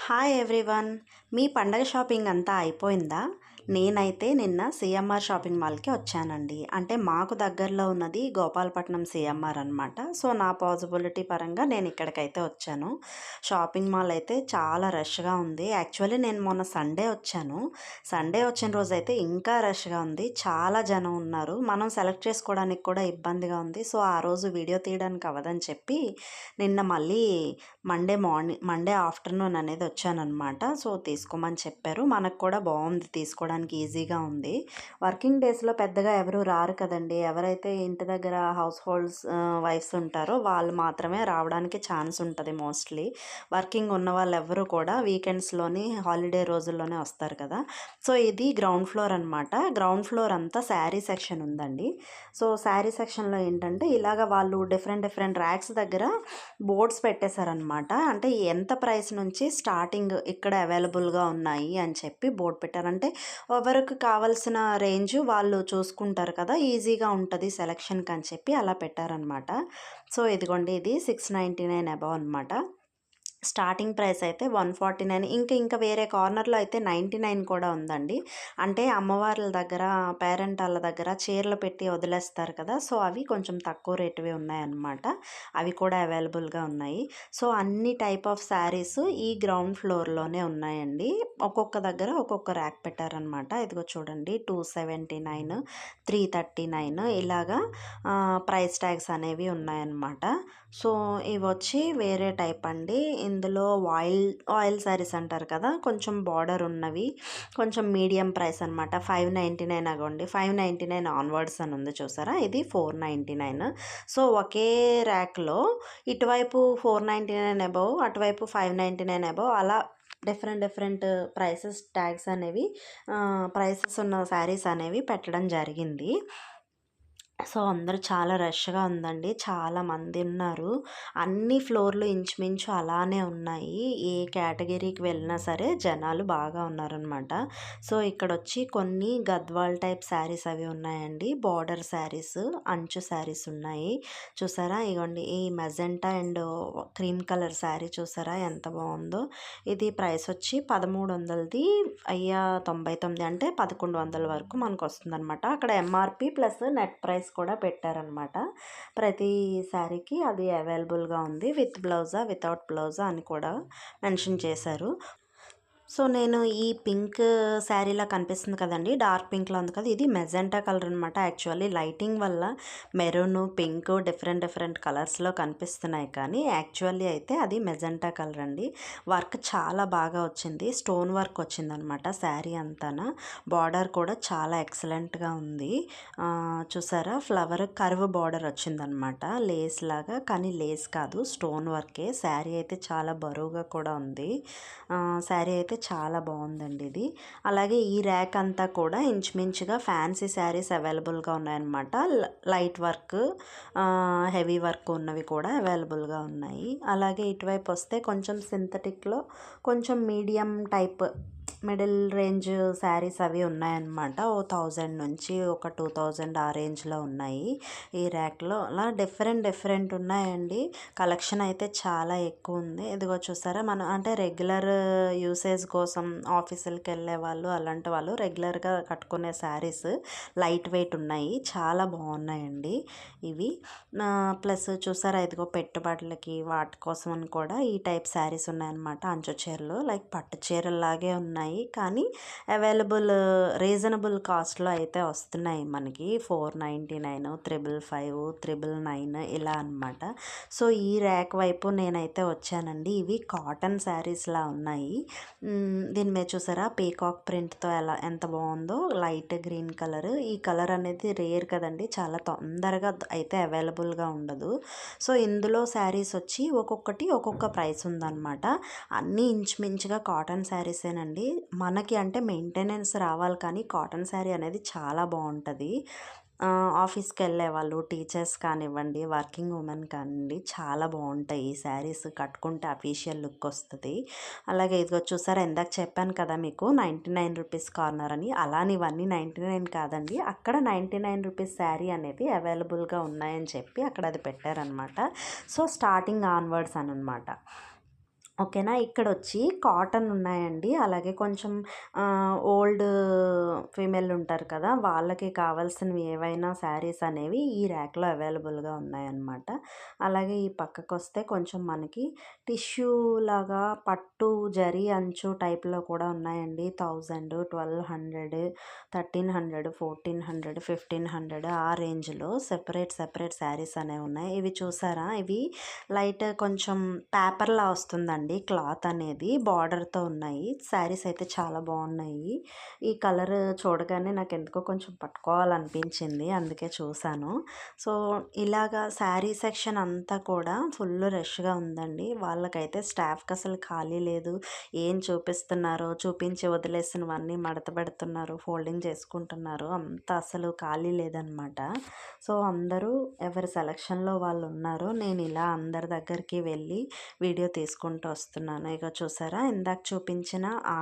Hi everyone. మీ పండగ shopping అంతా అయిపోయిందా? నేనైతే నిన్న సిఎంఆర్ షాపింగ్ మాల్‌కి వచ్చానండి. అంటే మాకు దగ్గరలో ఉన్నది గోపాలపట్నం సిఎంఆర్ అనమాట. సో, నా పాజిబిలిటీ పరంగా నేను ఇక్కడికైతే వచ్చాను. షాపింగ్ మాల్ అయితే చాలా రష్‌గా ఉంది. యాక్చువల్లీ నేను మొన్న సండే వచ్చాను. సండే వచ్చిన రోజైతే ఇంకా రష్‌గా ఉంది. చాలా జనం ఉన్నారు. మనం సెలెక్ట్ చేసుకోవడానికి కూడా ఇబ్బందిగా ఉంది. సో, ఆ రోజు వీడియో తీయడానికి అవ్వదని చెప్పి నిన్న మళ్ళీ మండే ఆఫ్టర్నూన్ అనేది వచ్చానన్నమాట. సో, తీసుకోమని చెప్పారు. మనకు కూడా బాగుంది, తీసుకోవడానికి ఈజీగా ఉంది. వర్కింగ్ డేస్‌లో పెద్దగా ఎవరు రారు కదండీ. ఎవరైతే ఇంటి దగ్గర హౌస్ హోల్డ్స్ వైఫ్స్ ఉంటారో వాళ్ళు మాత్రమే రావడానికి ఛాన్స్ ఉంటుంది మోస్ట్లీ. వర్కింగ్ ఉన్న వాళ్ళు ఎవరు కూడా వీకెండ్స్‌లోని హాలిడే రోజుల్లోనే వస్తారు కదా. సో, ఇది గ్రౌండ్ ఫ్లోర్ అనమాట. గ్రౌండ్ ఫ్లోర్ అంతా శారీ సెక్షన్ ఉందండి. సో, శారీ సెక్షన్‌లో ఏంటంటే ఇలాగ వాళ్ళు డిఫరెంట్ డిఫరెంట్ ర్యాక్స్ దగ్గర బోర్డ్స్ పెట్టేశారనమాట. అంటే ఎంత ప్రైస్ నుంచి స్టార్టింగ్ ఇక్కడ అవైలబుల్గా ఉన్నాయి అని చెప్పి బోర్డ్ పెట్టారు. అంటే ఎవరికి కావాల్సిన రేంజ్ వాళ్ళు చూసుకుంటారు కదా, ఈజీగా ఉంటుంది సెలక్షన్కి అని చెప్పి అలా పెట్టారనమాట. సో, ఇదిగోండి ఇది 699 అబవ్ అనమాట. స్టార్టింగ్ ప్రైస్ అయితే 149. ఇంకా వేరే కార్నర్లో అయితే 99 కూడా ఉందండి. అంటే అమ్మవార్ల దగ్గర, పేరెంట్ వాళ్ళ దగ్గర చీరలు పెట్టి వదిలేస్తారు కదా, సో అవి కొంచెం తక్కువ రేటువి ఉన్నాయన్నమాట. అవి కూడా అవైలబుల్గా ఉన్నాయి. సో అన్ని టైప్ ఆఫ్ శారీస్ ఈ గ్రౌండ్ ఫ్లోర్లోనే ఉన్నాయండి. ఒక్కొక్క దగ్గర ఒక్కొక్క ర్యాక్ పెట్టారనమాట. ఇదిగో చూడండి, 279, 339 ఇలాగా ప్రైస్ ట్యాగ్స్ అనేవి ఉన్నాయన్నమాట. సో ఇవి వచ్చి వేరే టైప్ అండి. ఇందులో ఆయిల్ శారీస్ అంటారు కదా, కొంచెం బార్డర్ ఉన్నవి, కొంచెం మీడియం ప్రైస్ అనమాట. 599 అగోండి, 599 ఆన్వర్డ్స్ అని ఉంది చూసారా, ఇది 499. సో ఒకే ర్యాక్లో ఇటువైపు 499 అబవ్, అటువైపు 599 అబవ్, అలా డిఫరెంట్ ప్రైసెస్ ట్యాగ్స్ అనేవి, ప్రైసెస్ ఉన్న శారీస్ అనేవి పెట్టడం జరిగింది. సో అందరూ చాలా రష్గా ఉందండి, చాలామంది ఉన్నారు. అన్ని ఫ్లోర్లు ఇంచుమించు అలానే ఉన్నాయి. ఏ కేటగిరీకి వెళ్ళినా సరే జనాలు బాగా ఉన్నారనమాట. సో ఇక్కడ వచ్చి కొన్ని గద్వాల్ టైప్ శారీస్ అవి ఉన్నాయండి. బార్డర్ శారీస్, అంచు శారీస్ ఉన్నాయి చూసారా. ఇగోండి ఈ magenta and cream colour sari చూసారా ఎంత బాగుందో. ఇది ప్రైస్ వచ్చి 1300ది 99, అంటే 1100 వరకు మనకు వస్తుందన్నమాట. అక్కడ ఎంఆర్పి ప్లస్ నెట్ ప్రైస్ కూడా పెట్టారనమాట. ప్రతి శారీకి అది అవైలబుల్గా ఉంది. విత్ బ్లౌజా వితౌట్ బ్లౌజా అని కూడా మెన్షన్ చేశారు. సో నేను ఈ పింక్ శారీలా కనిపిస్తుంది కదండి, డార్క్ పింక్లో ఉంది కదా, ఇది మెజెంటా కలర్ అనమాట. యాక్చువల్లీ లైటింగ్ వల్ల మెరూన్, పింక్ డిఫరెంట్ కలర్స్లో కనిపిస్తున్నాయి, కానీ యాక్చువల్లీ అయితే అది మెజెంటా కలర్ అండి. వర్క్ చాలా బాగా వచ్చింది, స్టోన్ వర్క్ వచ్చిందనమాట శారీ అంతాన. బార్డర్ కూడా చాలా ఎక్సలెంట్గా ఉంది. చూసారా, ఫ్లవర్ కర్వ్ బార్డర్ వచ్చిందనమాట, లేస్ లాగా, కానీ లేస్ కాదు స్టోన్ వర్కే. శారీ అయితే చాలా బరువుగా కూడా ఉంది. శారీ అయితే చాలా బాగుందండి ఇది. అలాగే ఈ ర్యాక్ అంతా కూడా ఇంచుమించుగా ఫ్యాన్సీ శారీస్ అవైలబుల్గా ఉన్నాయన్నమాట. లైట్ వర్క్, హెవీ వర్క్ ఉన్నవి కూడా అవైలబుల్గా ఉన్నాయి. అలాగే ఇటువైపు వస్తే కొంచెం సింథటిక్లో కొంచెం medium type, middle range saris అవి ఉన్నాయన్నమాట. 1000 నుంచి ఒక 2000 ఆ రేంజ్లో ఉన్నాయి ఈ ర్యాక్లో. అలా డిఫరెంట్ ఉన్నాయండి. కలెక్షన్ అయితే చాలా ఎక్కువ ఉంది. ఇదిగో చూసారా, మనం అంటే రెగ్యులర్ యూసేజ్ కోసం ఆఫీసులకి వెళ్ళే వాళ్ళు, అలాంటి వాళ్ళు రెగ్యులర్గా కట్టుకునే శారీస్ లైట్ వెయిట్ ఉన్నాయి, చాలా బాగున్నాయండి ఇవి. ప్లస్ చూసారా, ఇదిగో పెట్టుబడులకి వాటి కోసం అని కూడా ఈ టైప్ శారీస్ ఉన్నాయన్నమాట. అంచు చీరలు లైక్ పట్టు చీరల్లాగే ఉన్నాయి, కానీ అవైలబుల్ రీజనబుల్ కాస్ట్లో అయితే వస్తున్నాయి మనకి. 499, 555, 999 ఇలా అనమాట. సో ఈ ర్యాక్ వైపు నేనైతే వచ్చానండి. ఇవి కాటన్ శారీస్లా ఉన్నాయి. దీని మీద చూసారా, పీకాక్ ప్రింట్తో ఎంత బాగుందో, లైట్ గ్రీన్ కలర్. ఈ కలర్ అనేది రేర్ కదండి, చాలా తొందరగా అయితే అవైలబుల్గా ఉండదు. సో ఇందులో శారీస్ వచ్చి ఒక్కొక్కటి ఒక్కొక్క ప్రైస్ ఉందన్నమాట. అన్నీ ఇంచుమించుగా కాటన్ శారీసేనండి. మనకి అంటే మెయింటెనెన్స్ రావాలి, కానీ కాటన్ శారీ అనేది చాలా బాగుంటుంది. ఆఫీస్కి వెళ్ళే వాళ్ళు, టీచర్స్ కానివ్వండి, వర్కింగ్ ఉమెన్ కానివ్వండి, చాలా బాగుంటాయి ఈ శారీస్. కట్టుకుంటే అఫీషియల్ లుక్ వస్తుంది. అలాగే ఇదిగో చూసారా, ఇందాక చెప్పాను కదా మీకు 99 రూపీస్ కార్నర్ అని, అలానే ఇవన్నీ 99 కాదండి, అక్కడ 99 రూపీస్ శారీ అనేది అవైలబుల్గా ఉన్నాయని చెప్పి అక్కడ అది పెట్టారనమాట. సో స్టార్టింగ్ ఆన్వర్డ్స్ అని అనమాట. ఓకేనా. ఇక్కడొచ్చి కాటన్ ఉన్నాయండి. అలాగే కొంచెం ఓల్డ్ ఫీమేల్ ఉంటారు కదా! వాళ్ళకి కావాల్సినవి ఏవైనా శారీస్ అనేవి ఈ ర్యాక్‌లో అవైలబుల్‌గా ఉన్నాయన్నమాట. అలాగే ఈ పక్కకొస్తే కొంచెం మనకి టిష్యూ లాగా పట్టు జరీ అంచు టైప్‌లో కూడా ఉన్నాయండి. 1000, 1200, 1300, 1400, 1500 ఆ రేంజ్‌లో సెపరేట్ శారీస్ అనేవి ఉన్నాయి. ఇవి చూసారా? ఇవి లైట్ కొంచెం పేపర్‌లా వస్తుందండి క్లాత్ అనేది. బార్డర్‌తో ఉన్నాయి. శారీస్ అయితే చాలా బాగున్నాయి. ఈ కలర్ చూడగానే నాకెందుకో కొంచెం పట్టుకోవాలనిపించింది. అందుకే చూసాను. సో, ఇలాగా శారీ సెక్షన్ అంతా కూడా ఫుల్ రష్‌గా ఉందండి. వాళ్ళకైతే స్టాఫ్‌కి అసలు ఖాళీ లేదు. ఏం చూపిస్తున్నారో, చూపించి వదిలేసినవన్నీ మడత పెడుతున్నారు, ఫోల్డింగ్ చేసుకుంటున్నారు. అంత అసలు ఖాళీ లేదనమాట. సో, అందరూ ఎవరి సెలక్షన్‌లో వాళ్ళు ఉన్నారు. నేను ఇలా అందరి దగ్గరికి వెళ్ళి వీడియో తీసుకుంటూ వస్తున్నాను. ఇగో చూసారా, ఇందాక చూపించిన ఆ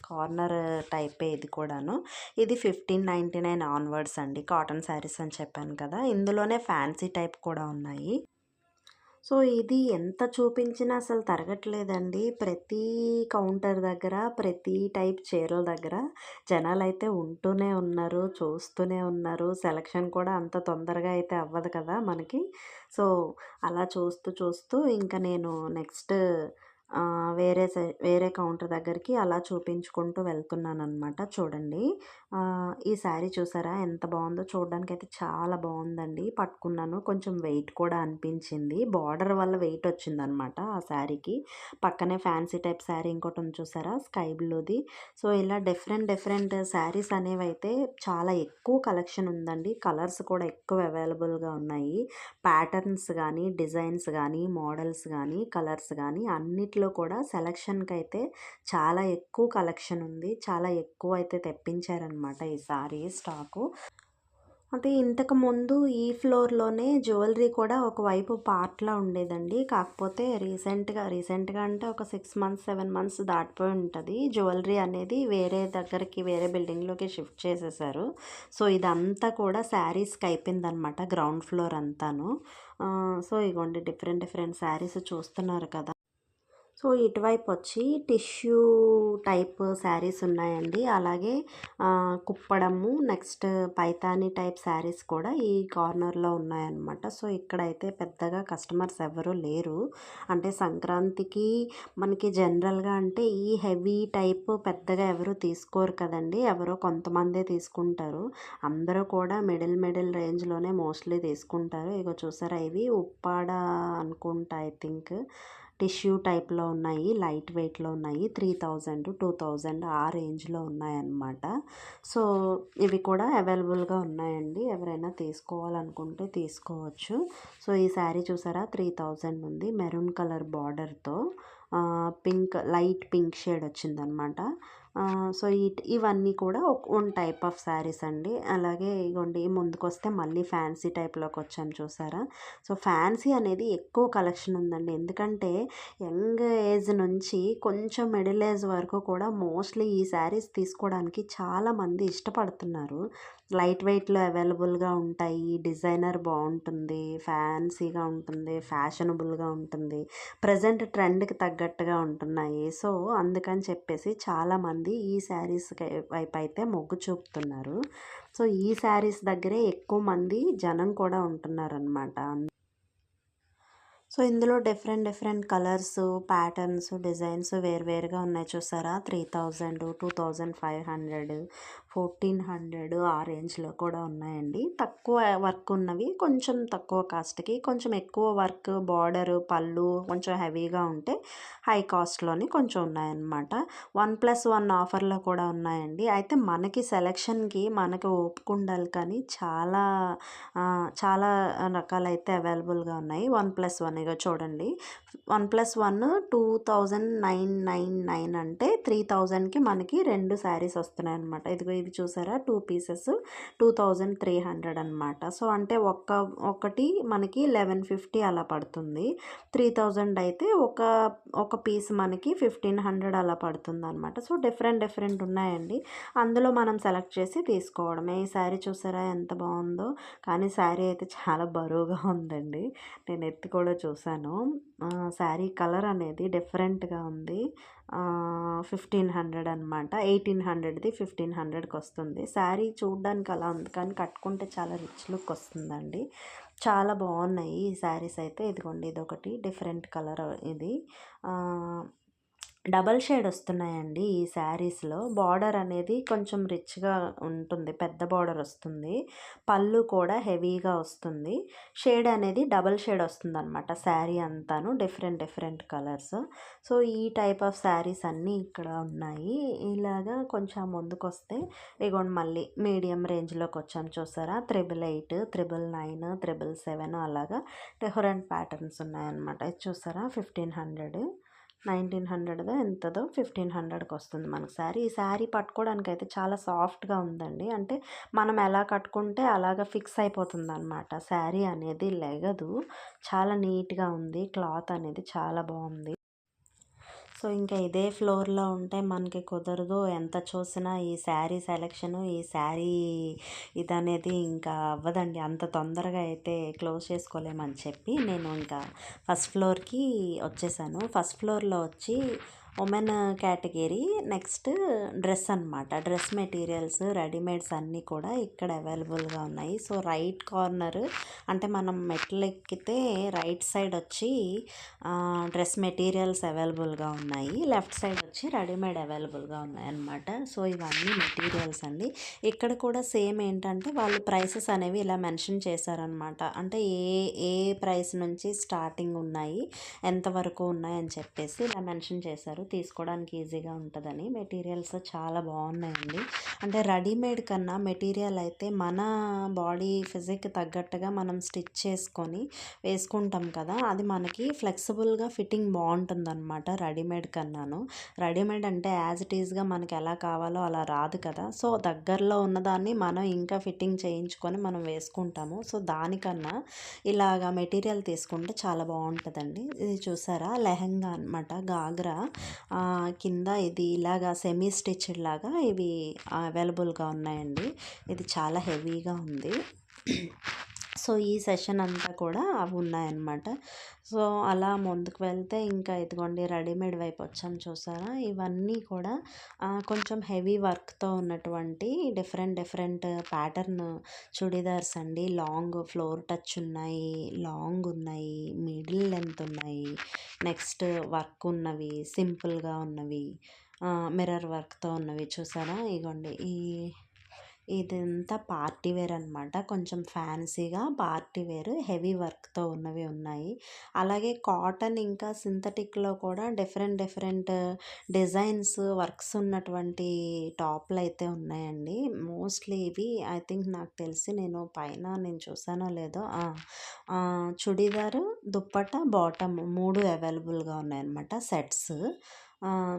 కార్నర్ టైపే ఇది కూడాను. ఇది 1599 ఆన్వర్డ్స్ అండి. కాటన్ శారీస్ అని చెప్పాను కదా! ఇందులోనే ఫ్యాన్సీ టైప్ కూడా ఉన్నాయి. సో, ఇది ఎంత చూపించినా అసలు తరగట్లేదండి. ప్రతి కౌంటర్ దగ్గర, ప్రతి టైప్ చీరల దగ్గర జనాలైతే ఉంటూనే ఉన్నారు, చూస్తూనే ఉన్నారు. సెలక్షన్ కూడా అంత తొందరగా అయితే అవ్వదు కదా మనకి. సో, అలా చూస్తూ ఇంక నేను నెక్స్ట్ వేరే కౌంటర్ దగ్గరికి అలా చూపించుకుంటూ వెళ్తున్నాననమాట. చూడండి. ఈ శారీ చూసారా ఎంత బావుందో! చూడడానికైతే చాలా బావుందండి. పట్టుకున్నాను. కొంచెం వెయిట్ కూడా అనిపించింది. బార్డర్ వల్ల వెయిట్ వచ్చిందనమాట ఆ శారీకి. పక్కనే ఫ్యాన్సీ టైప్ శారీ ఇంకోటుంది చూసారా? స్కై బ్లూది. సో, ఇలా డిఫరెంట్ శారీస్ అనేవైతే చాలా ఎక్కువ కలెక్షన్ ఉందండి. కలర్స్ కూడా ఎక్కువ అవైలబుల్‌గా ఉన్నాయి. ప్యాటర్న్స్ గానీ, డిజైన్స్ గానీ, మోడల్స్ గానీ, కలర్స్ గానీ అన్నిట్లో కూడా సెలక్షన్‌కైతే చాలా ఎక్కువ కలెక్షన్ ఉంది. చాలా ఎక్కువైతే తెప్పించారనమాట ఈసారి స్టాకు. అంటే ఇంతకుముందు ఈ ఫ్లోర్‌లోనే జ్యువెలరీ కూడా ఒకవైపు పార్ట్‌లా ఉండేదండి. కాకపోతే రీసెంట్‌గా అంటే ఒక 6 మంత్స్, 7 మంత్స్ దాటిపోయి ఉంటది. జ్యువెలరీ అనేది వేరే దగ్గరికి, వేరే బిల్డింగ్‌లోకి షిఫ్ట్ చేసేశారు. సో, ఇదంతా కూడా శారీస్‌కి అయిపోయిందనమాట గ్రౌండ్ ఫ్లోర్ అంతాను. సో, ఇగోండి డిఫరెంట్ శారీస్ చూస్తున్నారు కదా! సో, ఇటువైపొచ్చి టిష్యూ టైప్ శారీస్ ఉన్నాయండి. అలాగే కుప్పడము, నెక్స్ట్ పైతాని టైప్ శారీస్ కూడా ఈ కార్నర్‌లో ఉన్నాయన్నమాట. సో, ఇక్కడైతే పెద్దగా కస్టమర్స్ ఎవ్వరూ లేరు. అంటే సంక్రాంతికి మనకి జనరల్‌గా అంటే ఈ హెవీ టైప్ పెద్దగా ఎవరు తీసుకోరు కదండీ! ఎవరో కొంతమందే తీసుకుంటారు. అందరూ కూడా మిడిల్ రేంజ్‌లోనే మోస్ట్‌లీ తీసుకుంటారు. ఇగో చూసారా, ఇవి ఉప్పాడ అనుకుంటా ఐ థింక్. టిష్యూ టైప్‌లో ఉన్నాయి. లైట్ వెయిట్‌లో ఉన్నాయి. 3000, 2000 ఆ రేంజ్‌లో ఉన్నాయన్నమాట. సో, ఇవి కూడా అవైలబుల్‌గా ఉన్నాయండి. ఎవరైనా తీసుకోవాలనుకుంటే తీసుకోవచ్చు. సో, ఈ శారీ చూసారా 3000 ఉంది. మెరూన్ కలర్ బార్డర్‌తో లైట్ పింక్ షేడ్ వచ్చిందనమాట. సో, ఇవన్నీ కూడా వన్ టైప్ ఆఫ్ శారీస్ అండి. అలాగే ఇగోండి ముందుకొస్తే మళ్ళీ ఫ్యాన్సీ టైప్‌లోకొచ్చాను చూసారా? సో, ఫ్యాన్సీ అనేది ఎక్కువ కలెక్షన్ ఉందండి. ఎందుకంటే యంగ్ ఏజ్ నుంచి కొంచెం మిడిల్ ఏజ్ వరకు కూడా మోస్ట్‌లీ ఈ శారీస్ తీసుకోవడానికి చాలామంది ఇష్టపడుతున్నారు. లైట్ వెయిట్‌లో అవైలబుల్‌గా ఉంటాయి. డిజైనర్ బావుంటుంది. ఫ్యాన్సీగా ఉంటుంది. ఫ్యాషనబుల్‌గా ఉంటుంది. ప్రెజెంట్ ట్రెండ్‌కి తగ్గట్టుగా ఉంటున్నాయి. సో, అందుకని చెప్పేసి చాలామంది ఈ శారీస్‌కి వైపయితే మొగ్గు చూపుతున్నారు. సో, ఈ శారీస్ దగ్గరే ఎక్కువ మంది జనం కూడా ఉంటున్నారనమాట. సో, ఇందులో డిఫరెంట్ కలర్సు, ప్యాటర్న్స్, డిజైన్స్ వేరువేరుగా ఉన్నాయి చూసారా? 3000, 2500, 1400 ఆ రేంజ్‌లో కూడా ఉన్నాయండి. తక్కువ వర్క్ ఉన్నవి కొంచెం తక్కువ కాస్ట్‌కి, కొంచెం ఎక్కువ వర్క్, బార్డరు, పళ్ళు కొంచెం హెవీగా ఉంటే హై కాస్ట్‌లోని కొంచెం ఉన్నాయన్నమాట. 1+1 ఆఫర్‌లో కూడా ఉన్నాయండి. అయితే మనకి సెలక్షన్‌కి మనకు ఓపిక ఉండాలి కానీ చాలా రకాలైతే అవైలబుల్‌గా ఉన్నాయి. 1+1 ఇగో చూడండి. 1+1 2999 అంటే 3000కి మనకి 2 శారీస్ వస్తున్నాయన్నమాట. ఇదిగో ఇవి చూసారా 2 పీసెస్ 2300 అనమాట. సో, అంటే ఒకటి మనకి 1150 అలా పడుతుంది. 3000 అయితే ఒక పీస్ మనకి 1500 అలా పడుతుందనమాట. సో, డిఫరెంట్ ఉన్నాయండి. అందులో మనం సెలెక్ట్ చేసి తీసుకోవడమే. ఈ శారీ చూసారా ఎంత బావుందో! కానీ శారీ అయితే చాలా బరువుగా ఉందండి. నేను ఎత్తి కూడా చూసాను. శారీ కలర్ అనేది డిఫరెంట్‌గా ఉంది. 1500 అనమాట. 1800ది 1500కి వస్తుంది. శారీ చూడ్డానికి అలా ఉంది కానీ కట్టుకుంటే చాలా రిచ్ లుక్ వస్తుందండి. చాలా బాగున్నాయి ఈ శారీస్ అయితే. ఇదిగోండి ఇదొకటి డిఫరెంట్ కలర్ ఇది. డబల్ షేడ్ వస్తున్నాయండి ఈ శారీస్‌లో. బార్డర్ అనేది కొంచెం రిచ్‌గా ఉంటుంది. పెద్ద బార్డర్ వస్తుంది. పళ్ళు కూడా హెవీగా వస్తుంది. షేడ్ అనేది డబల్ షేడ్ వస్తుందనమాట శారీ అంతాను. Different different colours. సో, ఈ టైప్ ఆఫ్ శారీస్ అన్నీ ఇక్కడ ఉన్నాయి. ఇలాగా కొంచెం ముందుకొస్తే ఇగోండి మళ్ళీ మీడియం రేంజ్‌లోకి వచ్చాం చూసారా? 888, 999, 777 అలాగా డిఫరెంట్ ప్యాటర్న్స్ ఉన్నాయన్నమాట. ఇది చూసారా? 1500, 1900దో ఎంతదో 1500కి వస్తుంది మనకు శారీ. ఈ శారీ పట్టుకోవడానికైతే చాలా సాఫ్ట్‌గా ఉందండి. అంటే మనం ఎలా కట్టుకుంటే అలాగా ఫిక్స్ అయిపోతుందనమాట. శారీ అనేది లెగదు. చాలా నీట్‌గా ఉంది. క్లాత్ అనేది చాలా బాగుంది. సో, ఇంకా ఇదే ఫ్లోర్‌లో ఉంటే మనకి కుదరదు. ఎంత చూసినా ఈ శారీ సెలక్షను, ఈ శారీ ఇదనేది ఇంకా అవ్వదండి. అంత తొందరగా అయితే క్లోజ్ చేసుకోలేమని చెప్పి నేను ఇంకా ఫస్ట్ ఫ్లోర్‌కి వచ్చేసాను. ఫస్ట్ ఫ్లోర్‌లో వచ్చి ఉమెన్ కేటగిరీ, నెక్స్ట్ డ్రెస్ అనమాట. డ్రెస్ మెటీరియల్స్, రెడీమేడ్స్ అన్నీ కూడా ఇక్కడ అవైలబుల్గా ఉన్నాయి. సో, రైట్ కార్నర్ అంటే మనం మెట్లు ఎక్కితే రైట్ సైడ్ వచ్చి డ్రెస్ మెటీరియల్స్ అవైలబుల్గా ఉన్నాయి. లెఫ్ట్ సైడ్ వచ్చి రెడీమేడ్ అవైలబుల్గా ఉన్నాయన్నమాట. సో, ఇవన్నీ మెటీరియల్స్ అండి. ఇక్కడ కూడా సేమ్ ఏంటంటే వాళ్ళు ప్రైసెస్ అనేవి ఇలా మెన్షన్ చేశారనమాట. అంటే ఏ ఏ ప్రైస్ నుంచి స్టార్టింగ్ ఉన్నాయి, ఎంతవరకు ఉన్నాయని చెప్పేసి ఇలా మెన్షన్ చేశారు. తీసుకోవడానికి ఈజీగా ఉంటుందని. మెటీరియల్స్ చాలా బాగున్నాయండి. అంటే రెడీమేడ్ కన్నా మెటీరియల్ అయితే మన బాడీ ఫిజిక్ తగ్గట్టుగా మనం స్టిచ్ చేసుకొని వేసుకుంటాం కదా, అది మనకి ఫ్లెక్సిబుల్గా ఫిట్టింగ్ బాగుంటుందన్నమాట రెడీమేడ్ కన్నాను. రెడీమేడ్ అంటే యాజ్ ఇట్ ఈజ్గా మనకి ఎలా కావాలో అలా రాదు కదా. సో, దగ్గరలో ఉన్నదాన్ని మనం ఇంకా ఫిట్టింగ్ చేయించుకొని మనం వేసుకుంటాము. సో, దానికన్నా ఇలాగా మెటీరియల్ తీసుకుంటే చాలా బాగుంటుందండి. ఇది చూసారా? లెహంగా అనమాట. గాగ్రా కింద ఇది ఇలాగా సెమీ స్టిచ్డ్ లాగా ఇవి అవైలబుల్గా ఉన్నాయండి. ఇది చాలా హెవీగా ఉంది. సో, ఈ సెషన్ అంతా కూడా అవి ఉన్నాయన్నమాట. సో, అలా ముందుకు వెళ్తే ఇంకా ఇదిగోండి రెడీమేడ్ వైపు వచ్చాం చూసారా? ఇవన్నీ కూడా కొంచెం హెవీ వర్క్తో ఉన్నటువంటి డిఫరెంట్ డిఫరెంట్ ప్యాటర్న్ చుడిదార్స్ అండి. లాంగ్ ఫ్లోర్ టచ్ ఉన్నాయి, లాంగ్ ఉన్నాయి, మిడిల్ లెంత్ ఉన్నాయి, నెక్స్ట్ వర్క్ ఉన్నవి, సింపుల్గా ఉన్నవి, మిర్రర్ వర్క్తో ఉన్నవి చూసారా? ఇగోండి ఇదంతా పార్టీ వేర్ అనమాట. కొంచెం ఫ్యాన్సీగా పార్టీ వేర్ హెవీ వర్క్తో ఉన్నవి ఉన్నాయి. అలాగే కాటన్ ఇంకా సింథటిక్లో కూడా డిఫరెంట్ డిఫరెంట్ డిజైన్స్, వర్క్స్ ఉన్నటువంటి టాప్లు అయితే ఉన్నాయండి. మోస్ట్లీ ఇవి ఐ థింక్ నాకు తెలిసి నేను పైన నేను చూసానో లేదో చుడీదారు, దుప్పట, బాటమ్ 3 అవైలబుల్గా ఉన్నాయన్నమాట సెట్స్.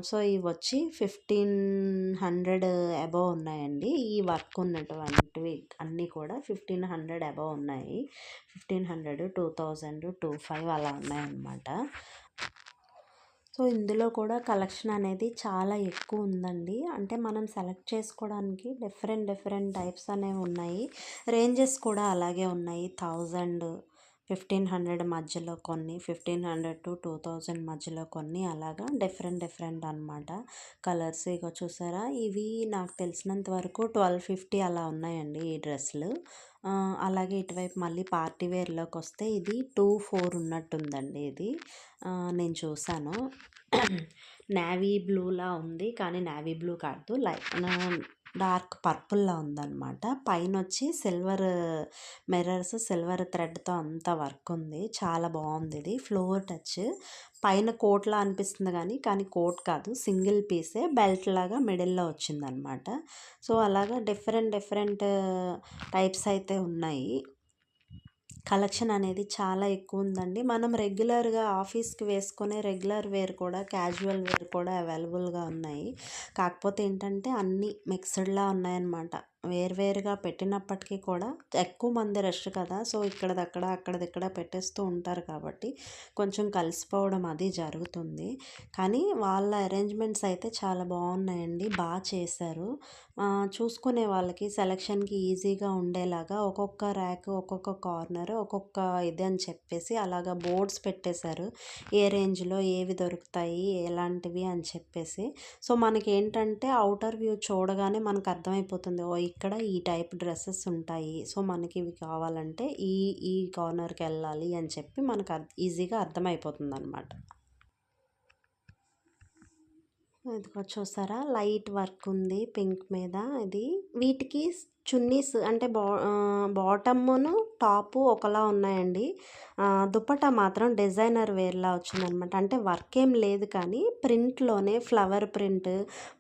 సో, ఇవి వచ్చి 1500 అబోవ్ ఉన్నాయండి. ఈ వర్క్ ఉన్నటువంటివి అన్నీ కూడా 1500 అబోవ్ ఉన్నాయి. 1500, 2000, 25 అలా ఉన్నాయన్నమాట. సో, ఇందులో కూడా కలెక్షన్ అనేది చాలా ఎక్కువ ఉందండి. అంటే మనం సెలెక్ట్ చేసుకోవడానికి డిఫరెంట్ డిఫరెంట్ టైప్స్ అనేవి ఉన్నాయి. రేంజెస్ కూడా అలాగే ఉన్నాయి. 1000, 1500 మధ్యలో కొన్ని, 1500-2000 మధ్యలో కొన్ని, అలాగా డిఫరెంట్ డిఫరెంట్ అనమాట. కలర్స్ ఇగో చూసారా? ఇవి నాకు తెలిసినంత వరకు 1250 అలా ఉన్నాయండి ఈ డ్రెస్సులు. అలాగే ఇటువైపు మళ్ళీ పార్టీ వేర్లోకి వస్తే ఇది 24 ఉన్నట్టుందండి ఇది. నేను చూసాను. నేవీ బ్లూలా ఉంది కానీ నేవీ బ్లూ కాదు, డార్క్ పర్పుల్లా ఉందన్నమాట. పైన వచ్చి సిల్వర్ మిర్రర్స్, సిల్వర్ థ్రెడ్తో అంతా వర్క్ ఉంది. చాలా బాగుంది. ఇది ఫ్లోర్ టచ్. పైన కోట్లా అనిపిస్తుంది కానీ కోట్ కాదు, సింగిల్ పీసే బెల్ట్ లాగా మిడిల్లో వచ్చిందనమాట. సో, అలాగా డిఫరెంట్ డిఫరెంట్ టైప్స్ అయితే ఉన్నాయి. కలెక్షన్ అనేది చాలా ఎక్కువ ఉందండి. మనం రెగ్యులర్గా ఆఫీస్కి వేసుకునే రెగ్యులర్ వేర్ కూడా, క్యాజువల్ వేర్ కూడా అవైలబుల్గా ఉన్నాయి. కాకపోతే ఏంటంటే అన్నీ మిక్స్డ్లా ఉన్నాయన్నమాట. వేరువేరుగా పెట్టినప్పటికీ కూడా ఎక్కువ మంది రష్ కదా, సో ఇక్కడిదక్కడ అక్కడిదిక్కడ పెట్టేస్తూ ఉంటారు కాబట్టి కొంచెం కలిసిపోవడం అది జరుగుతుంది. కానీ వాళ్ళ అరేంజ్మెంట్స్ అయితే చాలా బాగున్నాయండి, బాగా చేశారు. చూసుకునే వాళ్ళకి సెలక్షన్కి ఈజీగా ఉండేలాగా ఒక్కొక్క ర్యాక్, ఒక్కొక్క కార్నర్, ఒక్కొక్క ఇది అని చెప్పేసి అలాగా బోర్డ్స్ పెట్టేశారు. ఏ రేంజ్లో ఏవి దొరుకుతాయి ఎలాంటివి అని చెప్పేసి. సో మనకి ఏంటంటే అవుటర్ వ్యూ చూడగానే మనకు అర్థమైపోతుంది, ఓ ఇక్కడ ఈ టైప్ డ్రెస్సెస్ ఉంటాయి, సో మనకి ఇవి కావాలంటే ఈ ఈ కార్నర్కి వెళ్ళాలి అని చెప్పి మనకు ఈజీగా అర్థమైపోతుంది అనమాట. ఇదిగో చూసారా, లైట్ వర్క్ ఉంది పింక్ మీద. ఇది వీటికి చున్నీస్ అంటే బాటమ్ను టాపు ఒకలా ఉన్నాయండి. దుపట్టా మాత్రం డిజైనర్ వేర్లా వచ్చిందనమాట. అంటే వర్క్ ఏం లేదు కానీ ప్రింట్లోనే ఫ్లవర్ ప్రింట్,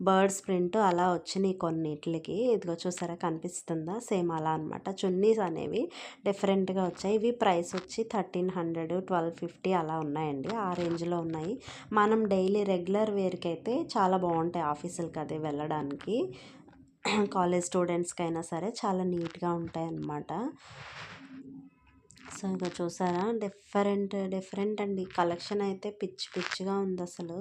బర్డ్స్ ప్రింట్ అలా వచ్చినాయి కొన్నిటికి. ఇదిగో చూసారా, కనిపిస్తుందా, సేమ్ అలా అనమాట. చున్నీస్ అనేవి డిఫరెంట్గా వచ్చాయి. ఇవి ప్రైస్ వచ్చి 1300, 1250 అలా ఉన్నాయండి, ఆ రేంజ్లో ఉన్నాయి. మనం డైలీ రెగ్యులర్ వేర్కి అయితే చాలా బాగుంటాయి, ఆఫీసులకి అదే వెళ్ళడానికి. కాలేజ్ స్టూడెంట్స్కి అయినా సరే చాలా నీట్గా ఉంటాయి అన్నమాట. సో ఇక చూసారా, డిఫరెంట్ అండి. కలెక్షన్ అయితే పిచ్చి పిచ్చిగా ఉంది అసలు.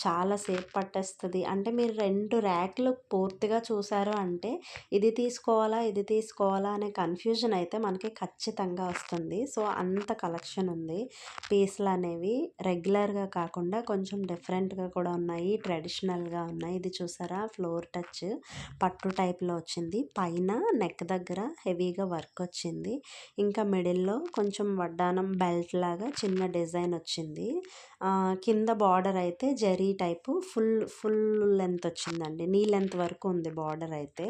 చాలాసేపు పట్టేస్తుంది. అంటే మీరు 2 ర్యాక్లు పూర్తిగా చూసారు అంటే ఇది తీసుకోవాలా ఇది తీసుకోవాలా అనే కన్ఫ్యూజన్ అయితే మనకి ఖచ్చితంగా వస్తుంది. సో అంత కలెక్షన్ ఉంది. పీస్లు అనేవి రెగ్యులర్గా కాకుండా కొంచెం డిఫరెంట్గా కూడా ఉన్నాయి, ట్రెడిషనల్గా ఉన్నాయి. ఇది చూసారా, ఫ్లోర్ టచ్ పట్టు టైప్లో వచ్చింది. పైన నెక్ దగ్గర హెవీగా వర్క్ వచ్చింది. ఇంకా మిడిల్లో కొంచెం వడ్డానం బెల్ట్ లాగా చిన్న డిజైన్ వచ్చింది. కింద బార్డర్ అయితే జరీ టైపు ఫుల్ లెంత్ వచ్చిందండి, నీ లెంత్ వరకు ఉంది బార్డర్ అయితే.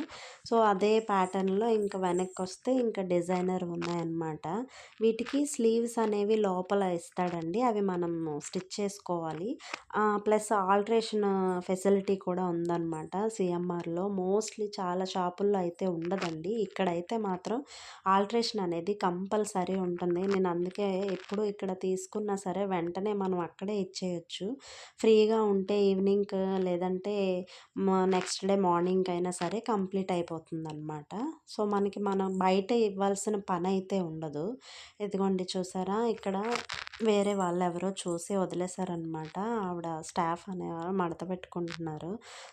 సో అదే ప్యాటర్న్లో ఇంకా వెనక్కి వస్తే ఇంకా డిజైనర్ ఉన్నాయన్నమాట. వీటికి స్లీవ్స్ అనేవి లోపల ఇస్తాడండి, అవి మనం స్టిచ్ చేసుకోవాలి. ప్లస్ ఆల్ట్రేషన్ ఫెసిలిటీ కూడా ఉందన్నమాట సిఎంఆర్లో. మోస్ట్లీ చాలా షాపుల్లో అయితే ఉండదండి, ఇక్కడైతే మాత్రం ఆల్ట్రేషన్ అనేది కంపల్సరీ ఉంటుంది. నేను అందుకే ఎప్పుడు ఇక్కడ తీసుకున్నా సరే వెంటనే మనం అక్కడే ఇచ్చేయచ్చు. ఫ్రీగా ఉంటే ఈవినింగ్ లేదంటే నెక్స్ట్ డే మార్నింగ్ అయినా సరే కంప్లీట్ అయిపోతుంది అనమాట. సో మనం బయట ఇవ్వాల్సిన పని అయితే ఉండదు. ఇదిగోండి చూసారా, ఇక్కడ వేరే వాళ్ళు ఎవరో చూసి వదిలేశారనమాట. ఆవిడ స్టాఫ్ అనేవారు మడత పెట్టుకుంటున్నారు.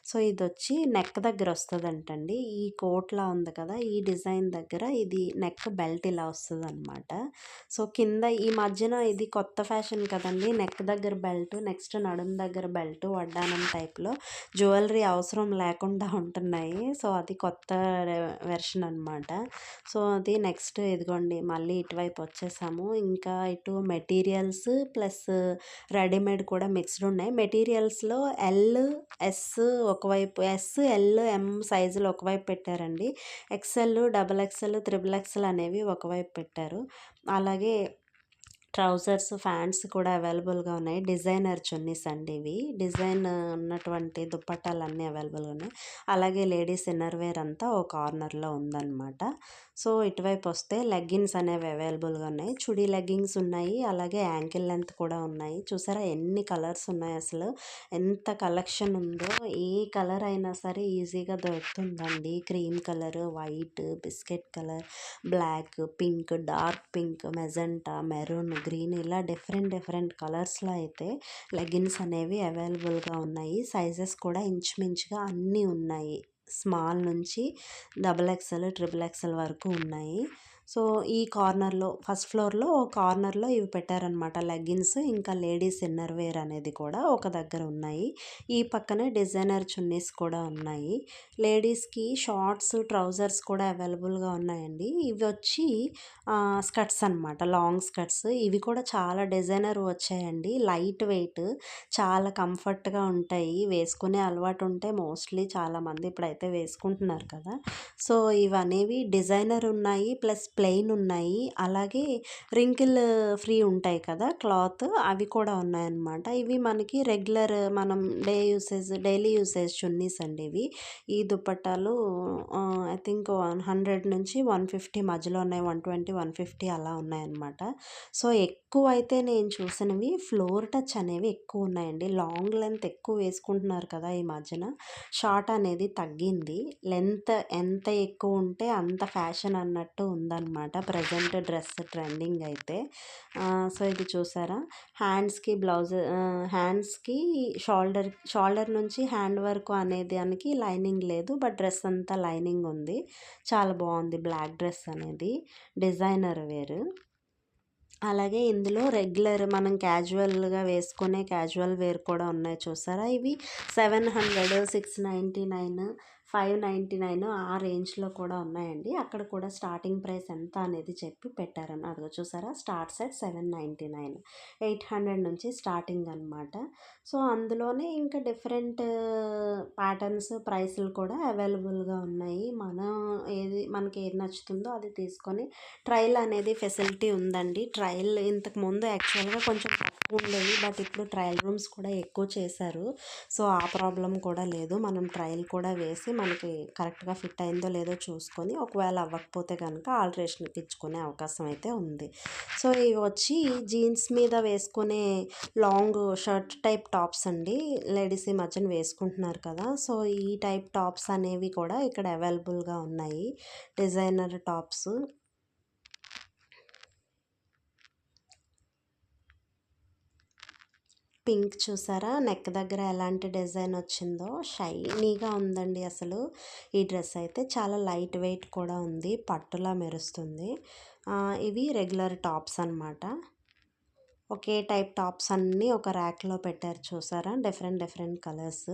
సో ఇది వచ్చి నెక్ దగ్గర వస్తుందంటండి. ఈ కోట్లా ఉంది కదా, ఈ డిజైన్ దగ్గర ఇది నెక్ బెల్ట్ ఇలా వస్తుంది అనమాట. సో కింద ఈ మధ్యన ఇది కొత్త ఫ్యాషన్ కదండి, నెక్ దగ్గర బెల్ట్, నెక్స్ట్ నడుం దగ్గర బెల్ట్ వడ్డానం టైప్లో జ్యువెలరీ అవసరం లేకుండా ఉంటున్నాయి. సో అది కొత్త వెర్షన్ అనమాట. సో అది నెక్స్ట్ ఇదిగోండి మళ్ళీ ఇటువైపు వచ్చేసాము. ఇంకా ఇటు మెటీరియల్స్ ప్లస్ రెడీమేడ్ కూడా మిక్స్డ్ ఉన్నాయి. మెటీరియల్స్లో ఎల్, ఎస్ ఒకవైపు, ఎస్, ఎల్, ఎం సైజులు ఒకవైపు పెట్టారండి. XL, double XL, triple XL అనేవి ఒకవైపు పెట్టారు. అలాగే ట్రౌజర్స్, ఫ్యాంట్స్ కూడా అవైలబుల్గా ఉన్నాయి. డిజైనర్ చున్నీస్ అండి ఇవి, డిజైన్ ఉన్నటువంటి దుప్పట్టాలు అన్నీ అవైలబుల్గా ఉన్నాయి. అలాగే లేడీస్ ఇన్నర్వేర్ అంతా ఒక కార్నర్లో ఉందన్నమాట. సో ఇటువైపు వస్తే లెగ్గిన్స్ అనేవి అవైలబుల్గా ఉన్నాయి. చుడీ లెగ్గింగ్స్ ఉన్నాయి, అలాగే యాంకిల్ లెంత్ కూడా ఉన్నాయి. చూసారా ఎన్ని కలర్స్ ఉన్నాయి, అసలు ఎంత కలెక్షన్ ఉందో. ఏ కలర్ అయినా సరే ఈజీగా దొరుకుతుందండి. Cream colour, white, biscuit colour, black, pink, dark pink, magenta, maroon, green ఇలా డిఫరెంట్ కలర్స్లో అయితే లెగిన్స్ అనేవి అవైలబుల్గా ఉన్నాయి. సైజెస్ కూడా ఇంచుమించుగా అన్నీ ఉన్నాయి. స్మాల్ నుంచి డబల్ ఎక్సెల్, ట్రిపుల్ ఎక్సెల్ వరకు ఉన్నాయి. సో ఈ కార్నర్లో ఫస్ట్ ఫ్లోర్లో కార్నర్లో ఇవి పెట్టారనమాట, లెగ్గిన్స్ ఇంకా లేడీస్ ఇన్నర్వేర్ అనేది కూడా ఒక దగ్గర ఉన్నాయి. ఈ పక్కనే డిజైనర్ చున్నీస్ కూడా ఉన్నాయి. లేడీస్కి షార్ట్స్, ట్రౌజర్స్ కూడా అవైలబుల్గా ఉన్నాయండి. ఇవి వచ్చి స్కర్ట్స్ అనమాట, లాంగ్ స్కర్ట్స్. ఇవి కూడా చాలా డిజైనర్ వచ్చాయండి, లైట్ వెయిట్, చాలా కంఫర్ట్గా ఉంటాయి. వేసుకునే అలవాటు ఉంటే మోస్ట్లీ చాలామంది ఇప్పుడైతే వేసుకుంటున్నారు కదా. సో ఇవనేవి డిజైనర్ ఉన్నాయి, ప్లస్ ప్లెయిన్ ఉన్నాయి. అలాగే రింకిల్ ఫ్రీ ఉంటాయి కదా క్లాత్, అవి కూడా ఉన్నాయన్నమాట. ఇవి మనకి రెగ్యులర్ మనం డైలీ యూసేజ్ చున్నీస్ అండి ఇవి. ఈ దుపట్టాలు ఐ థింక్ 100 నుంచి 150 మధ్యలో ఉన్నాయి, 120, 150 అలా ఉన్నాయన్నమాట. సో ఎక్కువైతే నేను చూసినవి ఫ్లోర్ టచ్ అనేవి ఎక్కువ ఉన్నాయండి. లాంగ్ లెంత్ ఎక్కువ వేసుకుంటున్నారు కదా ఈ మధ్యన. షార్ట్ అనేది తగ్గింది. లెంత్ ఎంత ఎక్కువ ఉంటే అంత ఫ్యాషన్ అన్నట్టు ఉందన్నమాట ప్రజెంట్ డ్రెస్ ట్రెండింగ్ అయితే. సో ఇది చూసారా, హ్యాండ్స్కి షోల్డర్ నుంచి హ్యాండ్ వరకు అనే దానికి లైనింగ్ లేదు, బట్ డ్రెస్ అంతా లైనింగ్ ఉంది. చాలా బాగుంది బ్లాక్ డ్రెస్ అనేది, డిజైనర్ వేరు. అలాగే ఇందులో రెగ్యులర్ మనం క్యాజువల్గా వేసుకునే క్యాజువల్ వేర్ కూడా ఉన్నాయి చూసారా. ఇవి 700, 699, 599 ఆ రేంజ్లో కూడా ఉన్నాయండి. అక్కడ కూడా స్టార్టింగ్ ప్రైస్ ఎంత అనేది చెప్పి పెట్టారని అదిగో చూసారా, స్టార్ట్స్ అట్ 799, 800 నుంచి స్టార్టింగ్ అనమాట. సో అందులోనే ఇంకా డిఫరెంట్ ప్యాటర్న్స్ ప్రైస్లు కూడా అవైలబుల్గా ఉన్నాయి. మనకి ఏది నచ్చుతుందో అది తీసుకొని ట్రయల్ అనేది ఫెసిలిటీ ఉందండి. ట్రయల్ ఇంతకుముందు యాక్చువల్గా కొంచెం తక్కువ ఉండేవి, బట్ ఇప్పుడు ట్రయల్ రూమ్స్ కూడా ఎక్కువ చేశారు. సో ఆ ప్రాబ్లం కూడా లేదు. మనం ట్రయల్ కూడా వేసి మనకి కరెక్ట్గా ఫిట్ అయిందో లేదో చూసుకొని ఒకవేళ అవ్వకపోతే కనుక ఆల్టరేషన్కి ఇచ్చుకునే అవకాశం అయితే ఉంది. సో ఇవి వచ్చి జీన్స్ మీద వేసుకునే లాంగ్ షర్ట్ టైప్ టాప్స్ అండి. లేడీస్ ఈ మధ్యన వేసుకుంటున్నారు కదా, సో ఈ టైప్ టాప్స్ అనేవి కూడా ఇక్కడ అవైలబుల్గా ఉన్నాయి. Designer tops. పింక్ చూసారా, నెక్ దగ్గర ఎలాంటి డిజైన్ వచ్చిందో, షైనీగా ఉందండి అసలు. ఈ డ్రెస్ అయితే చాలా లైట్ వెయిట్ కూడా ఉంది, పట్టులా మెరుస్తుంది. ఇవి రెగ్యులర్ టాప్స్ అన్నమాట. ఒకే టైప్ టాప్స్ అన్నీ ఒక ర్యాక్లో పెట్టారు చూసారా, డిఫరెంట్ కలర్స్.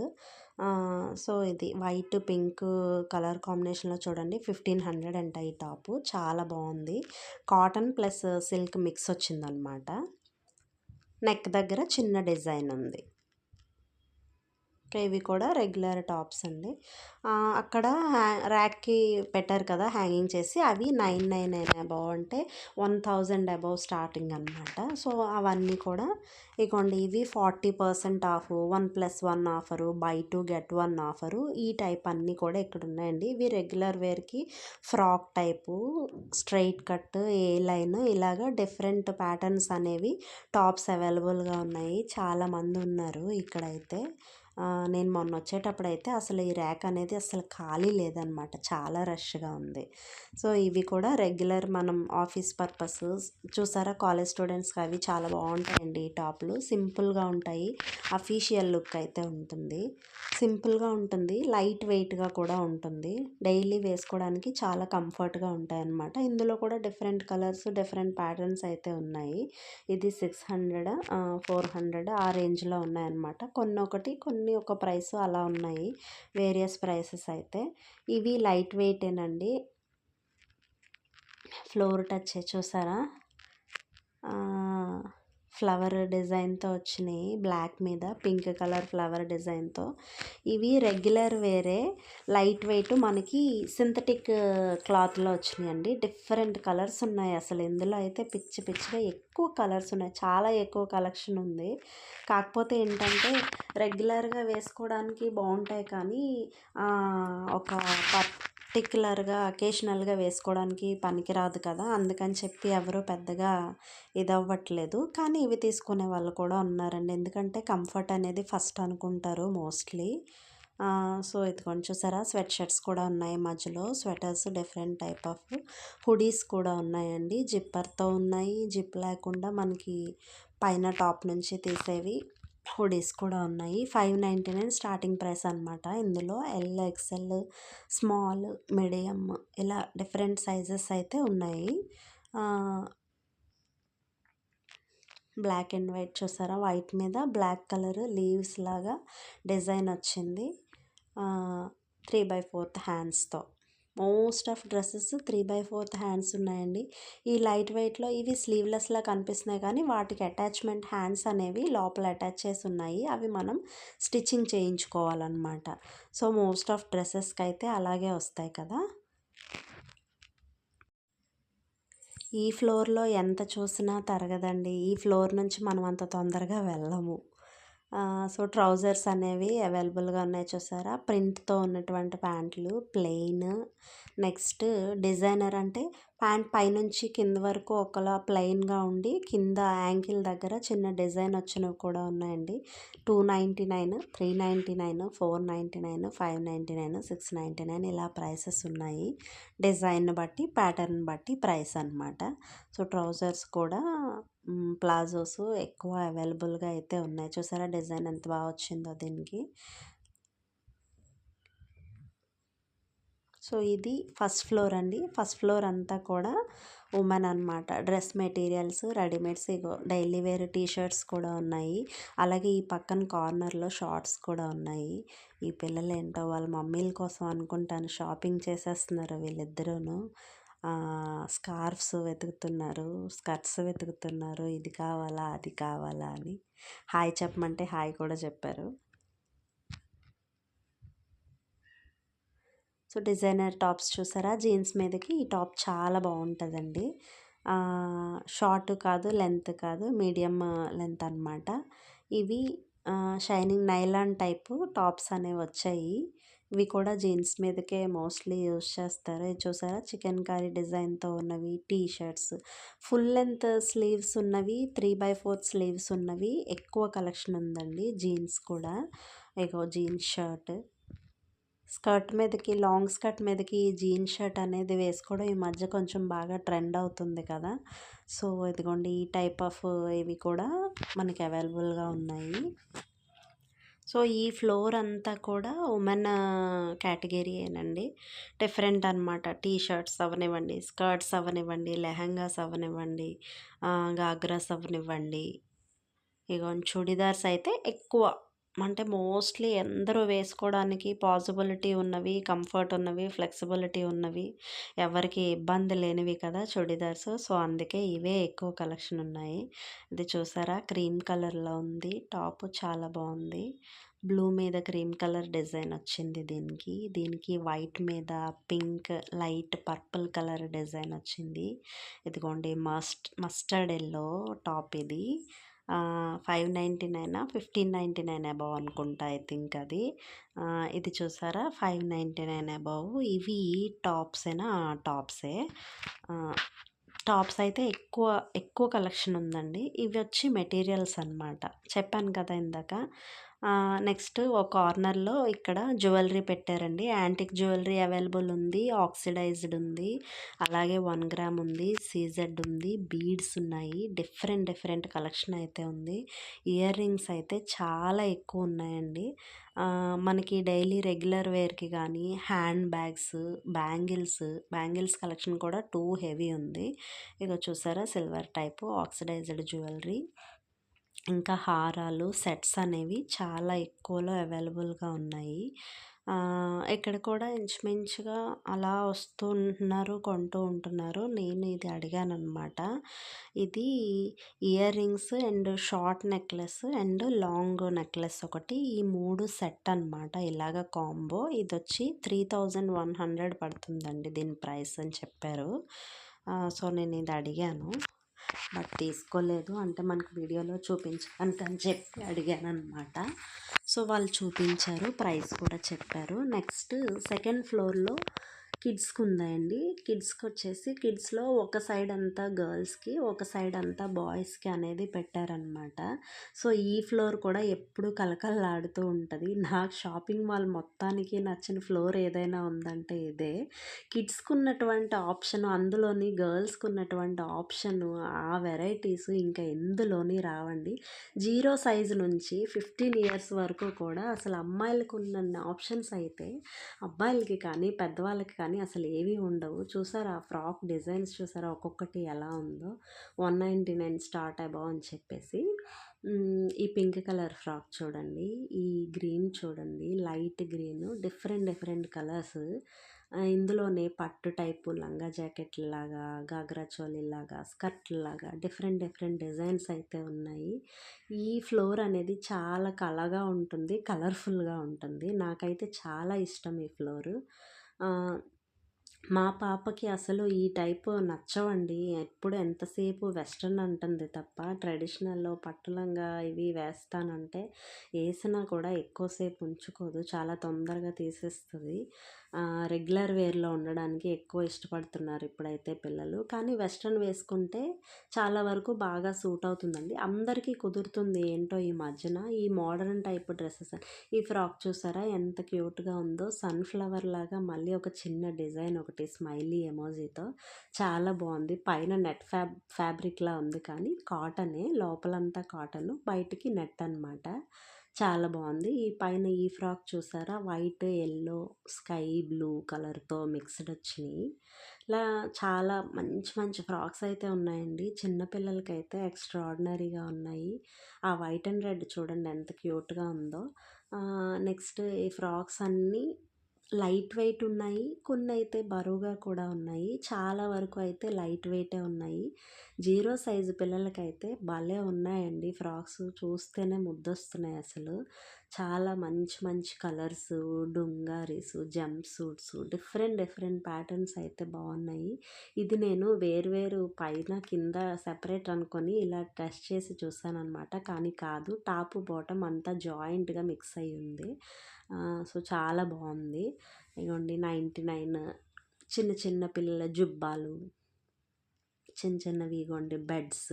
సో ఇది వైట్ పింక్ కలర్ కాంబినేషన్లో చూడండి, 1500 అంట ఈ టాపు. చాలా బాగుంది, కాటన్ ప్లస్ సిల్క్ మిక్స్ వచ్చిందనమాట. నెక్ దగ్గర చిన్న డిజైన్ ఉంది. ఇవి కూడా రెగ్యులర్ టాప్స్ అండి. అక్కడ ర్యాక్కి పెట్టారు కదా హ్యాంగింగ్ చేసి, అవి 999 అబౌవ్, అంటే 1000 అబౌవ్ స్టార్టింగ్ అనమాట. సో అవన్నీ కూడా ఇగోండి, ఇవి 40% of, 1+1 offer, by 2 get 1 offer, ఈ టైప్ అన్నీ కూడా ఇక్కడ ఉన్నాయండి. ఇవి రెగ్యులర్ వేర్కి ఫ్రాక్ టైపు, స్ట్రైట్ కట్, ఏ లైన్, ఇలాగా డిఫరెంట్ ప్యాటర్న్స్ అనేవి టాప్స్ అవైలబుల్గా ఉన్నాయి. చాలామంది ఉన్నారు ఇక్కడైతే. నేను మొన్న వచ్చేటప్పుడు అయితే అసలు ఈ ర్యాక్ అనేది అసలు ఖాళీ లేదనమాట, చాలా రష్గా ఉంది. సో ఇవి కూడా రెగ్యులర్ మనం ఆఫీస్ పర్పస్ చూసారా, కాలేజ్ స్టూడెంట్స్కి అవి చాలా బాగుంటాయండి. ఈ టాప్లు సింపుల్గా ఉంటాయి, అఫీషియల్ లుక్ అయితే ఉంటుంది. సింపుల్గా ఉంటుంది, లైట్ వెయిట్గా కూడా ఉంటుంది, డైలీ వేసుకోవడానికి చాలా కంఫర్ట్గా ఉంటాయి అన్నమాట. ఇందులో కూడా డిఫరెంట్ కలర్స్, డిఫరెంట్ ప్యాటర్న్స్ అయితే ఉన్నాయి. ఇది 600, 400 ఆ రేంజ్లో ఉన్నాయన్నమాట. కొన్ని ఒక ప్రైస్ అలా ఉన్నాయి, వేరియస్ ప్రైసెస్ అయితే. ఇవి లైట్ వెయిటేనండి, ఫ్లోర్ టచ్ చూసారా, ఫ్లవర్ డిజైన్తో వచ్చినాయి, బ్లాక్ మీద పింక్ కలర్ ఫ్లవర్ డిజైన్తో. ఇవి రెగ్యులర్ వేరే, లైట్ వెయిట్, మనకి సింథటిక్ క్లాత్లో వచ్చినాయండి. డిఫరెంట్ కలర్స్ ఉన్నాయి అసలు. ఇందులో అయితే పిచ్చిగా ఎక్కువ కలర్స్ ఉన్నాయి, చాలా ఎక్కువ కలెక్షన్ ఉంది. కాకపోతే ఏంటంటే రెగ్యులర్గా వేసుకోవడానికి బాగుంటాయి, కానీ ఒక పర్టిక్యులర్గా అకేషనల్గా వేసుకోవడానికి పనికిరాదు కదా, అందుకని చెప్పి ఎవరు పెద్దగా ఇది అవ్వట్లేదు. కానీ ఇవి తీసుకునే వాళ్ళు కూడా ఉన్నారండి, ఎందుకంటే కంఫర్ట్ అనేది ఫస్ట్ అనుకుంటారు మోస్ట్లీ. సో ఇదిగోండి చూసారా, స్వెట్ షర్ట్స్ కూడా ఉన్నాయి మధ్యలో, sweaters, different type of hoodies కూడా ఉన్నాయండి. జిప్పర్తో ఉన్నాయి, జిప్ లేకుండా మనకి పైన టాప్ నుంచి తీసేవి హుడీస్ కూడా ఉన్నాయి. 599 స్టార్టింగ్ ప్రైస్ అనమాట. ఇందులో ఎల్, ఎక్సెల్, స్మాల్, మీడియం ఇలా డిఫరెంట్ సైజెస్ అయితే ఉన్నాయి. బ్లాక్ అండ్ వైట్ చూసారా, వైట్ మీద బ్లాక్ కలర్ లీవ్స్ లాగా డిజైన్ వచ్చింది, 3/4 హ్యాండ్స్తో. మోస్ట్ ఆఫ్ డ్రెస్సెస్ 3/4 హ్యాండ్స్ ఉన్నాయండి. ఈ లైట్ వెయిట్లో ఇవి స్లీవ్లెస్లా కనిపిస్తున్నాయి, కానీ వాటికి అటాచ్మెంట్ హ్యాండ్స్ అనేవి లోపల అటాచ్ చేసి ఉన్నాయి, అవి మనం స్టిచ్చింగ్ చేయించుకోవాలన్నమాట. సో మోస్ట్ ఆఫ్ డ్రెస్సెస్కి అయితే అలాగే వస్తాయి కదా. ఈ ఫ్లోర్లో ఎంత చూసినా తరగదండి, ఈ ఫ్లోర్ నుంచి మనం అంత తొందరగా వెళ్ళము. సో ట్రౌజర్స్ అనేవి అవైలబుల్గా ఉన్నాయి చూసారా, ప్రింట్తో ఉన్నటువంటి ప్యాంట్లు, ప్లెయిన్, నెక్స్ట్ డిజైనర్ అంటే ప్యాంట్ పైనుంచి కింద వరకు ఒకలా ప్లెయిన్గా ఉండి కింద యాంకిల్ దగ్గర చిన్న డిజైన్ వచ్చినవి కూడా ఉన్నాయండి. 299, 399, 499, 599, 699 ఇలా ప్రైసెస్ ఉన్నాయి. డిజైన్ బట్టి ప్యాటర్న్ బట్టి ప్రైస్ అనమాట. సో ట్రౌజర్స్ కూడా ప్లాజోస్ ఎక్కువ అవైలబుల్గా అయితే ఉన్నాయి. చూసారా డిజైన్ ఎంత బాగా వచ్చిందో దీనికి. సో ఇది ఫస్ట్ ఫ్లోర్ అండి. ఫస్ట్ ఫ్లోర్ అంతా కూడా ఉమెన్ అనమాట. డ్రెస్ మెటీరియల్స్, రెడీమేడ్స్, ఇగో డైలీ వేర్ టీ షర్ట్స్ కూడా ఉన్నాయి. అలాగే ఈ పక్కన కార్నర్లో షార్ట్స్ కూడా ఉన్నాయి. ఈ పిల్లలు ఏంటో వాళ్ళ మమ్మీల కోసం అనుకుంటాను షాపింగ్ చేసేస్తున్నారు వీళ్ళిద్దరూను. స్కార్ఫ్స్ వెతుకుతున్నారు, స్కర్ట్స్ వెతుకుతున్నారు, ఇది కావాలా అది కావాలా అని. హాయ్ చెప్పమంటే హాయ్ కూడా చెప్పారు. సో డిజైనర్ టాప్స్ చూసారా, జీన్స్ మీదకి ఈ టాప్ చాలా బాగుంటుందండి. షార్ట్ కాదు, లెంత్ కాదు, మీడియం లెంత్ అనమాట. ఇవి షైనింగ్ నైలాన్ టైపు టాప్స్ అనేవి వచ్చాయి. ఇవి కూడా జీన్స్ మీదకే మోస్ట్లీ యూస్ చేస్తారు. ఇది చూసారా చికెన్ కర్రీ డిజైన్తో ఉన్నవి T shirts, full length sleeves ఉన్నవి, 3/4 స్లీవ్స్ ఉన్నవి ఎక్కువ కలెక్షన్ ఉందండి. జీన్స్ కూడా ఇగో జీన్స్ షర్ట్, స్కర్ట్ మీదకి లాంగ్ స్కర్ట్ మీదకి జీన్ షర్ట్ అనేది వేసుకోవడం ఈ మధ్య కొంచెం బాగా ట్రెండ్ అవుతుంది కదా. సో ఇదిగోండి ఈ టైప్ ఆఫ్ ఇవి కూడా మనకి అవైలబుల్గా ఉన్నాయి. సో ఈ ఫ్లోర్ అంతా కూడా ఉమెన్ కేటగిరీయేనండి. డిఫరెంట్ అనమాట. టీ షర్ట్స్ అవనివ్వండి, స్కర్ట్స్ అవనివ్వండి, లెహంగాస్ అవనివ్వండి, గాగ్రాస్ అవనివ్వండి, ఇగోండి చుడిదార్స్ అయితే ఎక్కువ, అంటే మోస్ట్లీ అందరూ వేసుకోవడానికి పాసిబిలిటీ ఉన్నవి, కంఫర్ట్ ఉన్నవి, ఫ్లెక్సిబిలిటీ ఉన్నవి, ఎవరికి ఇబ్బంది లేనివి కదా చుడిదార్స్. సో అందుకే ఇవే ఎక్కువ కలెక్షన్ ఉన్నాయి. ఇది చూసారా క్రీమ్ కలర్లో ఉంది టాప్, చాలా బాగుంది. బ్లూ మీద క్రీమ్ కలర్ డిజైన్ వచ్చింది దీనికి. దీనికి వైట్ మీద pink, light purple colour design వచ్చింది. ఇదిగోండి మస్టర్డ్ ఎల్లో టాప్ ఇది. 599, 1599 అబవ్ అనుకుంటా ఐ థింక్ అది. ఇది చూసారా 599 అబవ్. ఇవి టాప్సేనా? టాప్సే. టాప్స్ అయితే ఎక్కువ ఎక్కువ కలెక్షన్ ఉందండి. ఇవి వచ్చి మెటీరియల్స్ అనమాట, చెప్పాను కదా ఇందాక. నెక్స్ట్ ఒక కార్నర్లో ఇక్కడ జ్యువెలరీ పెట్టారండి. యాంటిక్ జ్యువెలరీ అవైలబుల్ ఉంది, ఆక్సిడైజ్డ్ ఉంది, అలాగే 1 గ్రామ్ ఉంది, సీజెడ్ ఉంది, బీడ్స్ ఉన్నాయి. డిఫరెంట్ కలెక్షన్ అయితే ఉంది. ఇయర్ రింగ్స్ అయితే చాలా ఎక్కువ ఉన్నాయండి. మనకి డైలీ రెగ్యులర్ వేర్కి కానీ హ్యాండ్ బ్యాగ్స్, బ్యాంగిల్స్ కలెక్షన్ కూడా టూ హెవీ ఉంది. ఇక చూసారా సిల్వర్ టైపు ఆక్సిడైజ్డ్ జ్యువెలరీ, ఇంకా హారాలు సెట్స్ అనేవి చాలా ఎక్కువలో అవైలబుల్గా ఉన్నాయి. ఇక్కడ కూడా ఇంచుమించుగా అలా వస్తూ ఉంటున్నారు, కొంటూ ఉంటున్నారు. నేను ఇది అడిగాను అనమాట. ఇది ear rings and short necklace and long necklace ఒకటి, ఈ 3 సెట్ అనమాట. ఇలాగ కాంబో ఇది వచ్చి 3100 పడుతుందండి దీని ప్రైస్ అని చెప్పారు. సో నేను ఇది అడిగాను బట్ తీసుకోలేదు, అంటే మనకు వీడియోలో చూపించడానికి అని చెప్పి అడిగాను అనమాట. సో వాళ్ళు చూపించారు, ప్రైస్ కూడా చెప్పారు. నెక్స్ట్ సెకండ్ ఫ్లోర్లో కిడ్స్కి ఉందండి. కిడ్స్కి వచ్చేసి కిడ్స్లో ఒక సైడ్ అంతా గర్ల్స్కి, ఒక సైడ్ అంతా బాయ్స్కి అనేది పెట్టారనమాట. సో ఈ ఫ్లోర్ కూడా ఎప్పుడు కలకలలాడుతూ ఉంటుంది. నాకు షాపింగ్ మాల్ మొత్తానికి నచ్చిన ఫ్లోర్ ఏదైనా ఉందంటే ఇదే. కిడ్స్కి ఉన్నటువంటి ఆప్షన్, అందులోని గర్ల్స్కి ఉన్నటువంటి ఆప్షన్, ఆ వెరైటీస్ ఇంకా ఎందులోని రావండి. 0 సైజు నుంచి 15 ఇయర్స్ వరకు కూడా అసలు అమ్మాయిలకు ఉన్న ఆప్షన్స్ అయితే అబ్బాయిలకి కానీ పెద్దవాళ్ళకి కానీ అసలు ఏవి ఉండవు. చూసారా ఆ ఫ్రాక్ డిజైన్స్ చూసారా ఒక్కొక్కటి ఎలా ఉందో. 199 స్టార్ట్ అబౌవ్ అని చెప్పేసి. ఈ పింక్ కలర్ ఫ్రాక్ చూడండి, ఈ గ్రీన్ చూడండి, లైట్ గ్రీన్, డిఫరెంట్ కలర్స్. ఇందులోనే పట్టు టైపు లంగా జాకెట్ లాగా, గాగ్రా చోలీ లాగా, స్కర్ట్ లాగా డిఫరెంట్ డిజైన్స్ అయితే ఉన్నాయి. ఈ ఫ్లోర్ అనేది చాలా కళగా ఉంటుంది, కలర్ఫుల్గా ఉంటుంది. నాకైతే చాలా ఇష్టం ఈ ఫ్లోరు. మా పాపకి అసలు ఈ టైపు నచ్చవండి. ఎప్పుడు ఎంతసేపు వెస్టర్న్ అంటుంది తప్ప, ట్రెడిషనల్‌లో పట్టు లంగా ఇవి వేస్తానంటే, ఏసినా కూడా ఎక్కువసేపు ఉంచుకోదు. చాలా తొందరగా తీసేస్తది. రెగ్యులర్ వేర్‌లో ఉండడానికి ఎక్కువ ఇష్టపడుతున్నారు ఇప్పుడైతే పిల్లలు. కానీ వెస్టర్న్ వేసుకుంటే చాలా వరకు బాగా సూట్ అవుతుందండి. అందరికీ కుదురుతుంది ఏంటో ఈ మధ్యన. ఈ మోడర్న్ టైప్ డ్రెసెస్ ఈ ఫ్రాక్ చూసారా ఎంత క్యూట్‌గా ఉందో! సన్‌ఫ్లవర్ లాగా మళ్ళీ ఒక చిన్న డిజైన్ ఒకటి స్మైలీ ఎమోజితో చాలా బాగుంది. పైన నెట్ ఫ్యాబ్రిక్‌లా ఉంది కానీ కాటనే. లోపలంతా కాటను. బయటికి నెట్ అనమాట. చాలా బాగుంది. ఈ పైన ఈ ఫ్రాక్ చూసారా? వైట్, యెల్లో, స్కై బ్లూ కలర్‌తో మిక్స్డ్ వచ్చినియి. ఇలా చాలా మంచి మంచి ఫ్రాక్స్ అయితే ఉన్నాయండి. చిన్న పిల్లలకైతే ఎక్స్ట్రార్డినరీగా ఉన్నాయి. ఆ వైట్ అండ్ రెడ్ చూడండి ఎంత క్యూట్‌గా ఉందో! నెక్స్ట్ ఈ ఫ్రాక్స్ అన్నీ లైట్ వెయిట్ ఉన్నాయి. కొన్నైతే బరువుగా కూడా ఉన్నాయి. చాలా వరకు అయితే లైట్ వెయిటే ఉన్నాయి. 0 సైజు పిల్లలకైతే భలే ఉన్నాయండి ఫ్రాక్స్. చూస్తేనే ముద్దొస్తున్నాయి అసలు. చాలా మంచి మంచి colours, dungarees, jumpsuits different different patterns అయితే బాగున్నాయి. ఇది నేను వేరు పైన కింద సెపరేట్ అనుకొని ఇలా టెస్ట్ చేసి చూసాననమాట. కానీ కాదు, టాపు బాటమ్ అంతా జాయింట్‌గా మిక్స్ అయ్యి ఉంది. సో, చాలా బాగుంది. ఇగోండి 99 చిన్న చిన్న పిల్లల జుబ్బాలు, చిన్న చిన్నవి ఇగోండి బెడ్స్,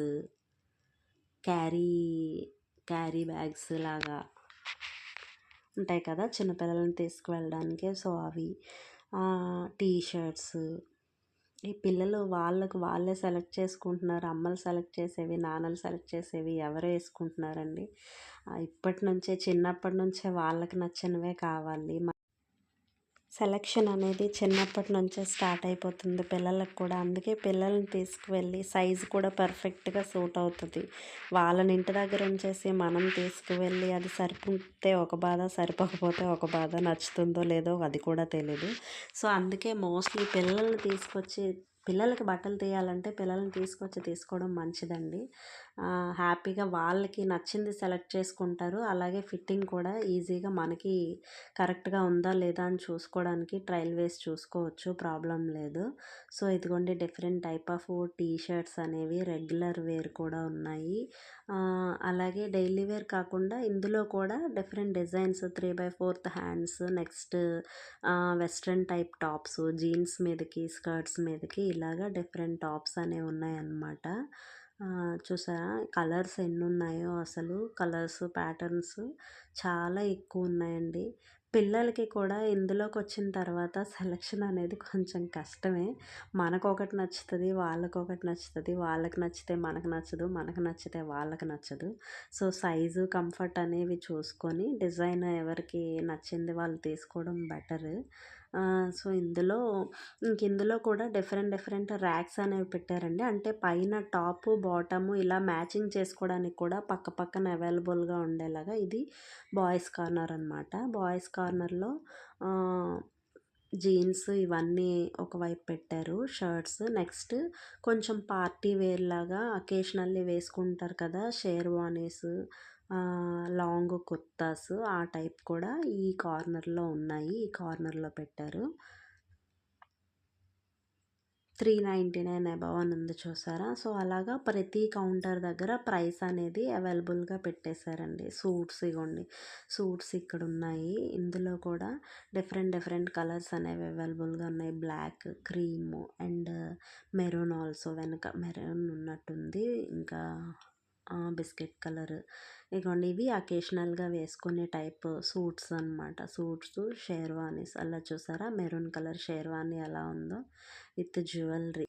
క్యారీ క్యారీ బ్యాగ్స్ లాగా ఉంటాయి కదా చిన్నపిల్లలని తీసుకువెళ్ళడానికి. సో, అవి టీ షర్ట్స్. ఈ పిల్లలు వాళ్ళకు వాళ్ళే సెలెక్ట్ చేసుకుంటున్నారు. అమ్మలు సెలెక్ట్ చేసేవి, నాన్నలు సెలెక్ట్ చేసేవి ఎవరు వేసుకుంటున్నారండి. ఇప్పటి నుంచే చిన్నప్పటి నుంచే వాళ్ళకి నచ్చినవే కావాలి. సెలక్షన్ అనేది చిన్నప్పటి నుంచే స్టార్ట్ అయిపోతుంది పిల్లలకు కూడా. అందుకే పిల్లల్ని తీసుకువెళ్ళి సైజు కూడా పర్ఫెక్ట్‌గా సూట్ అవుతుంది. వాళ్ళని ఇంటి దగ్గర ఉంచేసి మనం తీసుకువెళ్ళి అది సరిపోతే ఒక బాధ, సరిపోకపోతే ఒక బాధ, నచ్చుతుందో లేదో అది కూడా తెలీదు. సో, అందుకే మోస్ట్‌లీ పిల్లల్ని తీసుకొచ్చి పిల్లలకి బట్టలు తీయాలంటే పిల్లల్ని తీసుకొచ్చి తీసుకోవడం మంచిదండి. హ్యాపీగా వాళ్ళకి నచ్చింది సెలెక్ట్ చేసుకుంటారు. అలాగే ఫిట్టింగ్ కూడా ఈజీగా మనకి కరెక్ట్‌గా ఉందా లేదా అని చూసుకోవడానికి ట్రయల్ వేసి చూసుకోవచ్చు. ప్రాబ్లమ్ లేదు. సో, ఇదిగోండి different type of T shirts అనేవి రెగ్యులర్ వేర్ కూడా ఉన్నాయి. అలాగే డైలీ వేర్ కాకుండా ఇందులో కూడా different designs 3/4 hands, next western type tops, jeans మీదకి, స్కర్ట్స్ మీదకి ఇలాగా డిఫరెంట్ టాప్స్ అనేవి ఉన్నాయన్నమాట. చూసారా కలర్స్ ఎన్నున్నాయో అసలు. కలర్స్, ప్యాటర్న్స్ చాలా ఎక్కువ ఉన్నాయండి. పిల్లలకి కూడా ఇందులోకి వచ్చిన తర్వాత సెలక్షన్ అనేది కొంచెం కష్టమే. మనకొకటి నచ్చుతుంది, వాళ్ళకొకటి నచ్చుతుంది, వాళ్ళకి నచ్చితే మనకు నచ్చదు, మనకు నచ్చితే వాళ్ళకి నచ్చదు. సో, సైజు, కంఫర్ట్ అనేవి చూసుకొని డిజైన్ ఎవరికి నచ్చింది వాళ్ళు తీసుకోవడం బెటర్. సో, ఇందులో కూడా డిఫరెంట్ డిఫరెంట్ ర్యాక్స్ అనేవి పెట్టారండి. అంటే పైన టాపు, బాటము ఇలా మ్యాచింగ్ చేసుకోవడానికి కూడా పక్క పక్కన అవైలబుల్‌గా ఉండేలాగా ఇది బాయ్స్ కార్నర్ అనమాట. బాయ్స్ కార్నర్‌లో జీన్స్ ఇవన్నీ ఒకవైపు పెట్టారు. షర్ట్స్ నెక్స్ట్ కొంచెం పార్టీ వేర్ లాగా అకేషనల్లీ వేసుకుంటారు కదా షేర్వానీస్, లాంగ్ కుర్తాస్ ఆ టైప్ కూడా ఈ కార్నర్‌లో ఉన్నాయి. ఈ కార్నర్‌లో పెట్టారు. 399 అబోవ్ అని ఉంది చూసారా? సో, అలాగా ప్రతి కౌంటర్ దగ్గర ప్రైస్ అనేది అవైలబుల్‌గా పెట్టేశారండి. సూట్స్ ఇగోండి. సూట్స్ ఇక్కడున్నాయి. ఇందులో కూడా డిఫరెంట్ డిఫరెంట్ కలర్స్ అనేవి అవైలబుల్‌గా ఉన్నాయి. Black, cream and maroon also వెనక మెరూన్ ఉన్నట్టుంది. ఇంకా బిస్కెట్ కలర్. ఇగోండి ఇవి అకేషనల్‌గా వేసుకునే టైప్ సూట్స్ అనమాట. సూట్సు, షేర్వానీస్ అలా చూసారా? మెరూన్ కలర్ షేర్వానీ ఎలా ఉందో విత్ జ్యువెలరీ.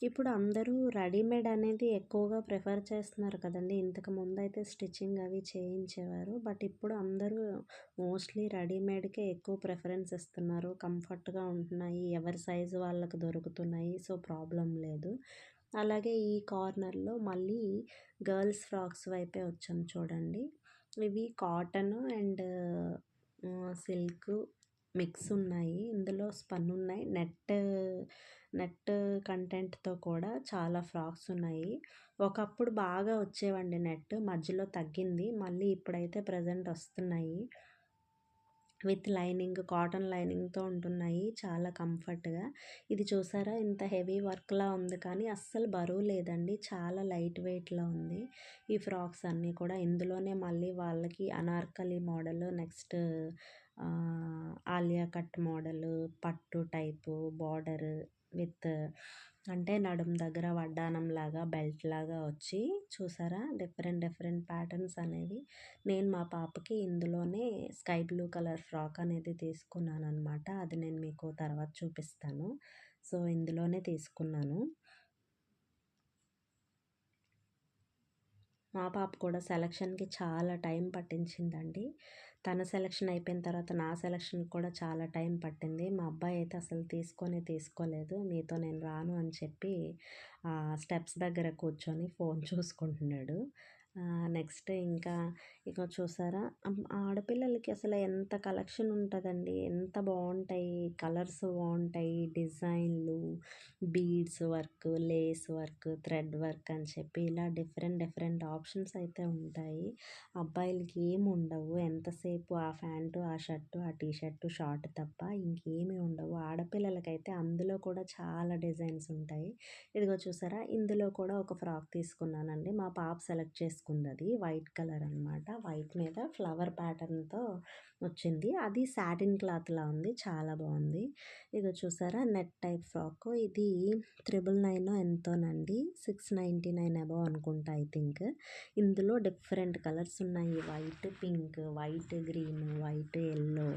ఇప్పుడు అందరూ రెడీమేడ్ అనేది ఎక్కువగా ప్రిఫర్ చేస్తున్నారు కదండీ! ఇంతకు ముందయితే స్టిచ్చింగ్ అవి చేయించేవారు. బట్ ఇప్పుడు అందరూ మోస్ట్‌లీ రెడీమేడ్‌కే ఎక్కువ ప్రిఫరెన్స్ ఇస్తున్నారు. కంఫర్ట్‌గా ఉంటున్నాయి. ఎవరి సైజు వాళ్ళకి దొరుకుతున్నాయి. సో, ప్రాబ్లమ్ లేదు. అలాగే ఈ కార్నర్‌లో మళ్ళీ గర్ల్స్ ఫ్రాక్స్ వైపే వచ్చాం చూడండి. ఇవి కాటన్ అండ్ సిల్క్ మిక్స్ ఉన్నాయి. ఇందులో స్పన్ ఉన్నాయి. నెట్ కంటెంట్‌తో కూడా చాలా ఫ్రాక్స్ ఉన్నాయి. ఒకప్పుడు బాగా వచ్చేవండి నెట్. మధ్యలో తగ్గింది. మళ్ళీ ఇప్పుడైతే ప్రెజెంట్ వస్తున్నాయి. విత్ లైనింగ్, కాటన్ లైనింగ్‌తో ఉంటున్నాయి. చాలా కంఫర్ట్‌గా. ఇది చూసారా ఇంత హెవీ వర్క్‌లా ఉంది కానీ అస్సలు బరువు లేదండి. చాలా లైట్ వెయిట్‌లో ఉంది. ఈ ఫ్రాక్స్ అన్నీ కూడా ఇందులోనే మళ్ళీ వాళ్ళకి Anarkali model, next Alia cut model, పట్టు టైపు బార్డర్ విత్ అంటే నడుము దగ్గర వడ్డానంలాగా బెల్ట్‌లాగా వచ్చి చూసారా డిఫరెంట్ డిఫరెంట్ ప్యాటర్న్స్ అనేవి. నేను మా పాపకి ఇందులోనే స్కై బ్లూ కలర్ ఫ్రాక్ అనేది తీసుకున్నాననమాట. అది నేను మీకు తర్వాత చూపిస్తాను. సో, ఇందులోనే తీసుకున్నాను. మా పాప కూడా సెలక్షన్‌కి చాలా టైం పట్టించిందండి. తన సెలక్షన్ అయిపోయిన తర్వాత నా సెలక్షన్‌కి కూడా చాలా టైం పట్టింది. మా అబ్బాయి అయితే అసలు తీసుకోలేదు. మీతో నేను రాను అని చెప్పి స్టెప్స్ దగ్గర కూర్చొని ఫోన్ చూసుకుంటున్నాడు. నెక్స్ట్ ఇంకా ఇగో చూసారా ఆడపిల్లలకి అసలు ఎంత కలెక్షన్ ఉంటదండి. ఎంత బావుంటాయి. కలర్స్ బావుంటాయి. డిజైన్‌లు, beads work, lace work, thread work అని చెప్పి ఇలా డిఫరెంట్ డిఫరెంట్ ఆప్షన్స్ అయితే ఉంటాయి. అబ్బాయిలకి ఏమి ఉండవు. ఎంతసేపు ఆ ప్యాంటు, ఆ షర్టు, ఆ టీ షర్టు, షార్ట్ తప్ప ఇంకేమీ ఉండవు. ఆడపిల్లలకైతే అందులో కూడా చాలా డిజైన్స్ ఉంటాయి. ఇదిగో చూసారా ఇందులో కూడా ఒక ఫ్రాక్ తీసుకున్నానండి. మా పాప సెలెక్ట్ చేసుకుందది. వైట్ కలర్ అనమాట. వైట్ మీద ఫ్లవర్ ప్యాటర్న్‌తో వచ్చింది. అది సాటిన్ క్లాత్‌లా ఉంది. చాలా బావుంది. ఇగో చూసారా నెట్ టైప్ ఫ్రాకు. ఇది 999 ఎంతోనండి. 699 అబోవ్ అనుకుంటా ఐ థింక్. ఇందులో డిఫరెంట్ కలర్స్ ఉన్నాయి. White pink, white green, white yellow,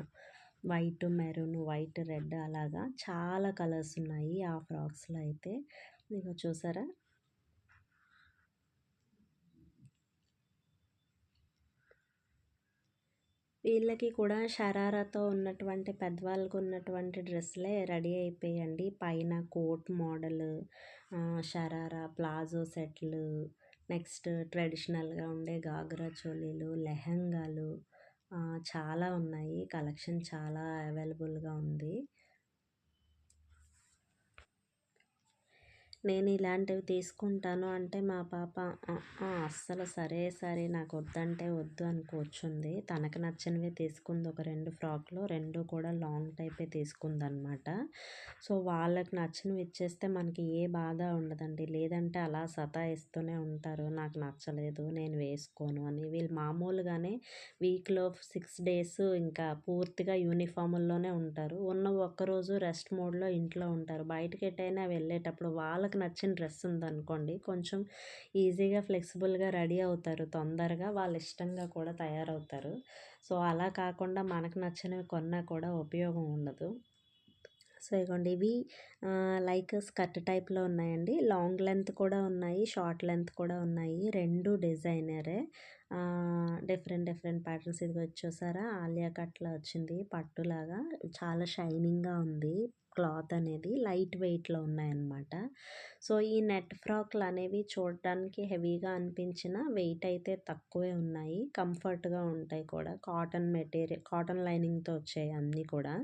white maroon, white red అలాగా చాలా కలర్స్ ఉన్నాయి ఆ ఫ్రాక్స్‌లో అయితే. ఇగో చూసారా వీళ్ళకి కూడా షరారాతో ఉన్నటువంటి పెద్దవాళ్ళకు ఉన్నటువంటి డ్రెస్సులే రెడీ అయిపోయాయండి. పైన కోట్ మోడల్, షరారా, ప్లాజో సెట్లు, నెక్స్ట్ ట్రెడిషనల్‌గా ఉండే గాగ్రా చోలీలు, లెహంగాలు చాలా ఉన్నాయి. కలెక్షన్ చాలా అవైలబుల్‌గా ఉంది. నేను ఇలాంటివి తీసుకుంటాను అంటే మా పాప అస్సలు సరే నాకు వద్దంటే వద్దు అని కూర్చుంది. తనకు నచ్చినవి తీసుకుంది. ఒక 2 ఫ్రాక్‌లు 2 కూడా లాంగ్ టైపే తీసుకుందనమాట. సో, వాళ్ళకి నచ్చినవి ఇచ్చేస్తే మనకి ఏ బాధ ఉండదండి. లేదంటే అలా సతాయిస్తూనే ఉంటారు. నాకు నచ్చలేదు, నేను వేసుకోను అని. వీళ్ళు మామూలుగానే వీక్‌లో 6 డేస్ ఇంకా పూర్తిగా యూనిఫాముల్లోనే ఉంటారు. ఉన్న ఒక్కరోజు రెస్ట్ మోడ్‌లో ఇంట్లో ఉంటారు. బయటకి ఎటైనా వెళ్ళేటప్పుడు వాళ్ళకి నచ్చిన డ్రెస్ ఉందనుకోండి, కొంచెం ఈజీగా ఫ్లెక్సిబుల్‌గా రెడీ అవుతారు. తొందరగా వాళ్ళ ఇష్టంగా కూడా తయారవుతారు. సో, అలా కాకుండా మనకు నచ్చినవి కొన్నా కూడా ఉపయోగం ఉండదు. సో, ఇగోండి ఇవి లైక్ స్కర్ట్ టైప్‌లో ఉన్నాయండి. లాంగ్ లెంత్ కూడా ఉన్నాయి. షార్ట్ లెంత్ కూడా ఉన్నాయి. 2 డిజైనరే. డిఫరెంట్ డిఫరెంట్ ప్యాటర్న్స్ ఇదిగో చూసారా ఆలియా కట్‌లా వచ్చింది పట్టులాగా. చాలా షైనింగ్‌గా ఉంది. క్లాత్ అనేది లైట్ వెయిట్‌లో ఉన్నాయన్నమాట. సో, ఈ నెట్ ఫ్రాక్‌లనేవి చూడడానికి హెవీగా అనిపించినా వెయిట్ అయితే తక్కువే ఉన్నాయి. కంఫర్ట్‌గా ఉంటాయి కూడా. కాటన్ లైనింగ్‌తో వచ్చాయి అన్నీ కూడా.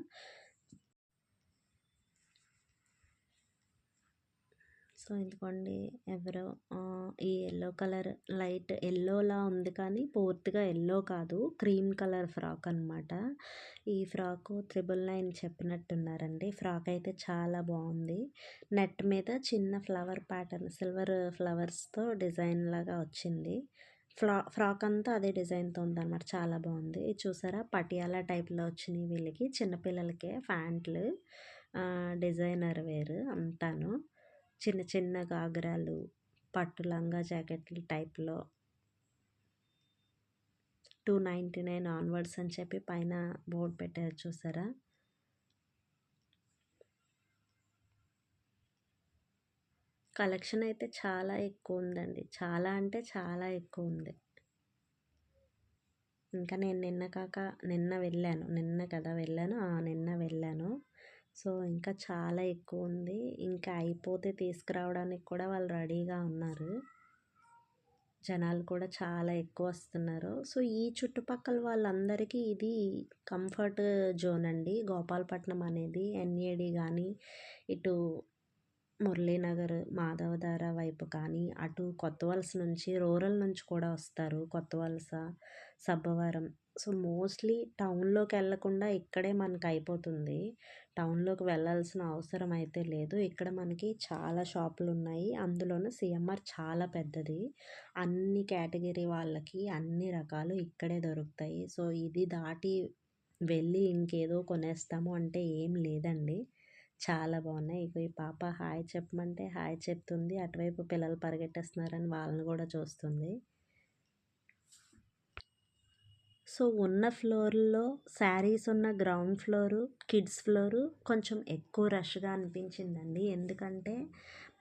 సో, ఇదిగోండి ఎవరో ఈ యెల్లో కలర్ లైట్ యెల్లోలా ఉంది కానీ పూర్తిగా యెల్లో కాదు. క్రీమ్ కలర్ ఫ్రాక్ అనమాట. ఈ ఫ్రాకు 999 చెప్పినట్టున్నారండి. ఫ్రాక్ అయితే చాలా బావుంది. నెట్ మీద చిన్న ఫ్లవర్ ప్యాటర్న్ సిల్వర్ ఫ్లవర్స్‌తో డిజైన్ లాగా వచ్చింది. ఫ్రాక్ అంతా అదే డిజైన్‌తో ఉందనమాట. చాలా బావుంది. ఇది చూసారా పటియాలా టైప్‌లో వచ్చినియి వీళ్ళకి. చిన్న పిల్లలకే ప్యాంట్లు డిజైనర్ వేర్ అంతాను. చిన్న చిన్న గాగ్రాలు, పట్టు లంగా జాకెట్లు టైప్‌లో 299 ఆన్వర్డ్స్ అని చెప్పి పైన బోర్డ్ పెట్టారు చూసారా? కలెక్షన్ అయితే చాలా ఎక్కువుందండి. చాలా అంటే చాలా ఎక్కువుంది. ఇంకా నేను నిన్న వెళ్ళాను. నిన్న కదా వెళ్ళాను. నిన్న వెళ్ళాను. సో, ఇంకా చాలా ఎక్కువుంది. ఇంకా అయిపోతే తీసుకురావడానికి కూడా వాళ్ళు రెడీగా ఉన్నారు. జనాలు కూడా చాలా ఎక్కువొస్తున్నారు. సో, ఈ చుట్టుపక్కల వాళ్ళందరికీ ఇది కంఫర్ట్ జోన్ అండి. గోపాలపట్నం అనేది ఎన్ఏడి గానీ, ఇటు మురళీనగర్, మాధవధార వైపు కానీ, అటు కొత్త వలస నుంచి రూరల్ నుంచి కూడా వస్తారు. కొత్త వలస, సబ్బవరం సో, మోస్ట్‌లీ టౌన్‌లోకి వెళ్ళకుండా ఇక్కడే మనకయిపోతుంది. టౌన్‌లోకి వెళ్ళాల్సిన అవసరం అయితే లేదు. ఇక్కడ మనకి చాలా షాపులున్నాయి. అందులోను సీఎంఆర్ చాలా పెద్దది. అన్ని కేటగిరీ వాళ్ళకి అన్ని రకాలు ఇక్కడే దొరుకుతాయి. సో, ఇది దాటి వెళ్ళి ఇంకేదో కొనేస్తాము అంటే ఏం లేదండి. చాలా బాగున్నాయి. ఇగో ఈ పాప హాయ్ చెప్పమంటే హాయ్ చెప్తుంది. అటువైపు పిల్లలు పరిగెట్టేస్తున్నారని వాళ్ళని కూడా చూస్తుంది. సో, ఉన్న ఫ్లోర్‌లో శారీస్ ఉన్న గ్రౌండ్ ఫ్లోరు, కిడ్స్ ఫ్లోరు కొంచెం ఎక్కువ రష్‌గా అనిపించిందండి. ఎందుకంటే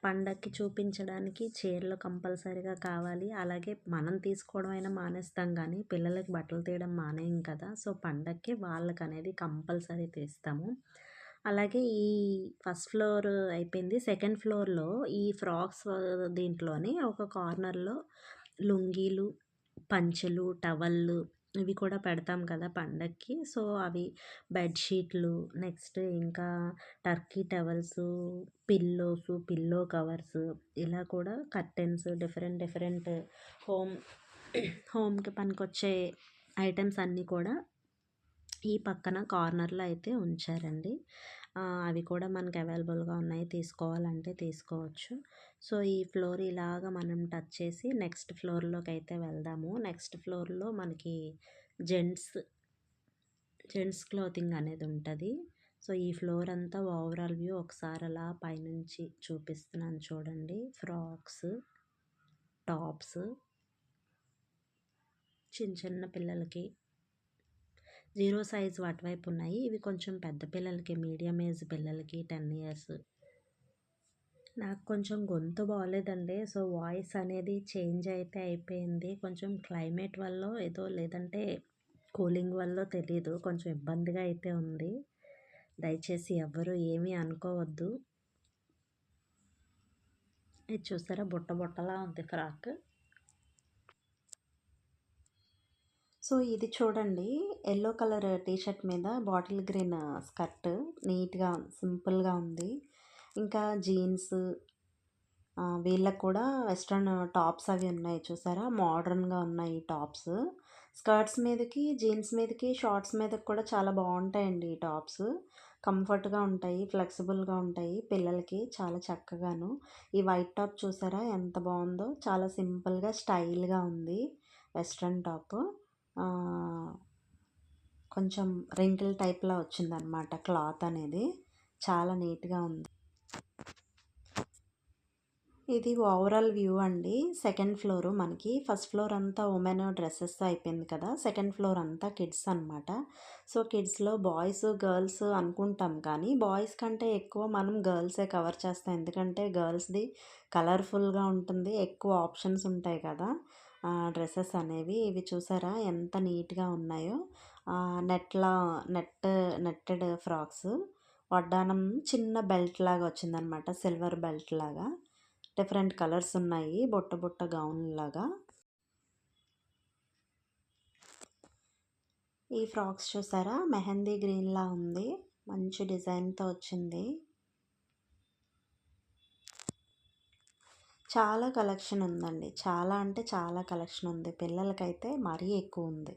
పండక్కి చూపించడానికి చీరలు కంపల్సరీగా కావాలి. అలాగే మనం తీసుకోవడం అయినా మానేస్తాం గానీ, పిల్లలకి బట్టలు తీయడం మానేయం కదా! సో, పండక్కి వాళ్ళకనేది కంపల్సరీ తీస్తాము. అలాగే ఈ ఫస్ట్ ఫ్లోర్ అయిపోయింది. సెకండ్ ఫ్లోర్‌లో ఈ ఫ్రాక్స్ దీంట్లోని ఒక కార్నర్‌లో లుంగీలు, పంచెలు, టవల్లు ఇవి కూడా పెడతాం కదా పండక్కి. సో, అవి బెడ్‌షీట్లు, నెక్స్ట్ ఇంకా టర్కీ టవల్సు, పిల్లో కవర్సు ఇలా కూడా కర్టెన్స్ డిఫరెంట్ డిఫరెంట్ హోమ్ హోమ్‌కి పనికొచ్చే ఐటెమ్స్ అన్నీ కూడా ఈ పక్కన కార్నర్‌లో అయితే ఉంచారండి. అవి కూడా మనకు అవైలబుల్‌గా ఉన్నాయి. తీసుకోవాలంటే తీసుకోవచ్చు. సో, ఈ ఫ్లోర్ ఇలాగ మనం టచ్ చేసి నెక్స్ట్ ఫ్లోర్‌లోకైతే వెళ్దాము. నెక్స్ట్ ఫ్లోర్‌లో మనకి జెంట్స్ జెంట్స్ క్లాతింగ్ అనేది ఉంటది. సో, ఈ ఫ్లోర్ అంతా ఓవరాల్ వ్యూ ఒకసారి అలా పైనుంచి చూపిస్తున్నాను చూడండి. ఫ్రాక్స్, టాప్స్ చిన్న చిన్న పిల్లలకి 0 సైజ్ అటువైపు ఉన్నాయి. ఇవి కొంచెం పెద్ద పిల్లలకి, మీడియం ఏజ్ పిల్లలకి 10 ఇయర్స్. నాకు కొంచెం గొంతు బాలేదండి. సో, వాయిస్ అనేది చేంజ్ అయితే అయిపోయింది. కొంచెం క్లైమేట్ వల్లో ఏదో లేదంటే కూలింగ్ వల్లో తెలీదు. కొంచెం ఇబ్బందిగా అయితే ఉంది. దయచేసి ఎవ్వరు ఏమీ అనుకోవద్దు. ఇది చూసారా బుట్ట బుట్టలా ఉంది ఫ్రాక్. సో, ఇది చూడండి యెల్లో కలర్ టీ షర్ట్ మీద బాటిల్ గ్రీన్ స్కర్ట్ నీట్‌గా సింపుల్‌గా ఉంది. ఇంకా జీన్స్ వీళ్ళకి కూడా వెస్ట్రన్ టాప్స్ అవి ఉన్నాయి చూసారా? మోడర్న్‌గా ఉన్నాయి టాప్స్. స్కర్ట్స్ మీదకి, జీన్స్ మీదకి, షార్ట్స్ మీదకి కూడా చాలా బావుంటాయండి ఈ టాప్స్. కంఫర్ట్‌గా ఉంటాయి, ఫ్లెక్సిబుల్‌గా ఉంటాయి. పిల్లలకి చాలా చక్కగాను. ఈ వైట్ టాప్ చూసారా ఎంత బావుందో? చాలా సింపుల్‌గా, స్టైల్‌గా ఉంది. Western top. కొంచెం రింకిల్ టైప్‌లో వచ్చిందనమాట క్లాత్ అనేది. చాలా నీట్‌గా ఉంది. ఇది ఓవరాల్ వ్యూ అండి. సెకండ్ ఫ్లోరు మనకి. ఫస్ట్ ఫ్లోర్ అంతా ఉమెన్ డ్రెసెస్‌తో అయిపోయింది కదా! సెకండ్ ఫ్లోర్ అంతా కిడ్స్ అనమాట. సో, కిడ్స్‌లో బాయ్స్, గర్ల్స్ అనుకుంటాం కానీ, బాయ్స్ కంటే ఎక్కువ మనం గర్ల్సే కవర్ చేస్తాం. ఎందుకంటే గర్ల్స్‌ది కలర్‌ఫుల్‌గా ఉంటుంది. ఎక్కువ ఆప్షన్స్ ఉంటాయి కదా! డ్రెసెస్ అనేవి. ఇవి చూసారా ఎంత నీట్‌గా ఉన్నాయో. నెట్‌లా నెట్ నెట్టెడ్ ఫ్రాక్స్. వడ్డానం చిన్న బెల్ట్ లాగా వచ్చిందనమాట. సిల్వర్ బెల్ట్ లాగా. డిఫరెంట్ కలర్స్ ఉన్నాయి. బుట్ట బుట్ట గౌన్ లాగా. ఈ ఫ్రాక్స్ చూసారా మెహందీ గ్రీన్‌లా ఉంది. మంచి డిజైన్‌తో వచ్చింది. చాలా కలెక్షన్ ఉందండి. చాలా అంటే చాలా కలెక్షన్ ఉంది. పిల్లలకైతే మరీ ఎక్కువ ఉంది.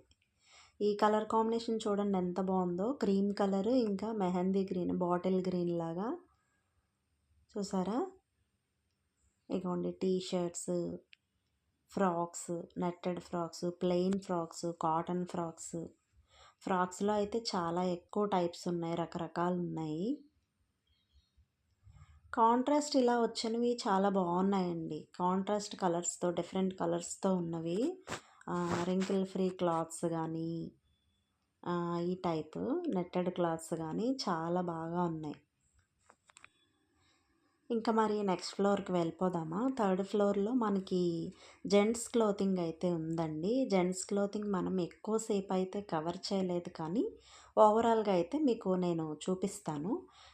ఈ కలర్ కాంబినేషన్ చూడండి ఎంత బాగుందో. క్రీమ్ కలర్ ఇంకా మెహందీ గ్రీన్, బాటిల్ గ్రీన్ లాగా చూసారా? ఇగోండి T shirts, frocks, netted frocks, plain frocks, cotton frocks. ఫ్రాక్స్‌లో అయితే చాలా ఎక్కువ టైప్స్ ఉన్నాయి. రకరకాలున్నాయి. కాంట్రాస్ట్ ఇలా వచ్చినవి చాలా బాగున్నాయండి. కాంట్రాస్ట్ కలర్స్‌తో డిఫరెంట్ కలర్స్‌తో ఉన్నవి. రింకిల్ ఫ్రీ క్లాత్స్ గానీ, ఈ టైపు నెట్టెడ్ క్లాత్స్ గానీ చాలా బాగా ఉన్నాయి. ఇంకా మరి నెక్స్ట్ ఫ్లోర్‌కి వెళ్ళిపోదామా? థర్డ్ ఫ్లోర్‌లో మనకి జెంట్స్ క్లోతింగ్ అయితే ఉందండి. జెంట్స్ క్లోతింగ్ మనం ఎక్కువ సేపు అయితే కవర్ చేయలేదు కానీ, ఓవరాల్‌గా అయితే మీకు నేను చూపిస్తాను.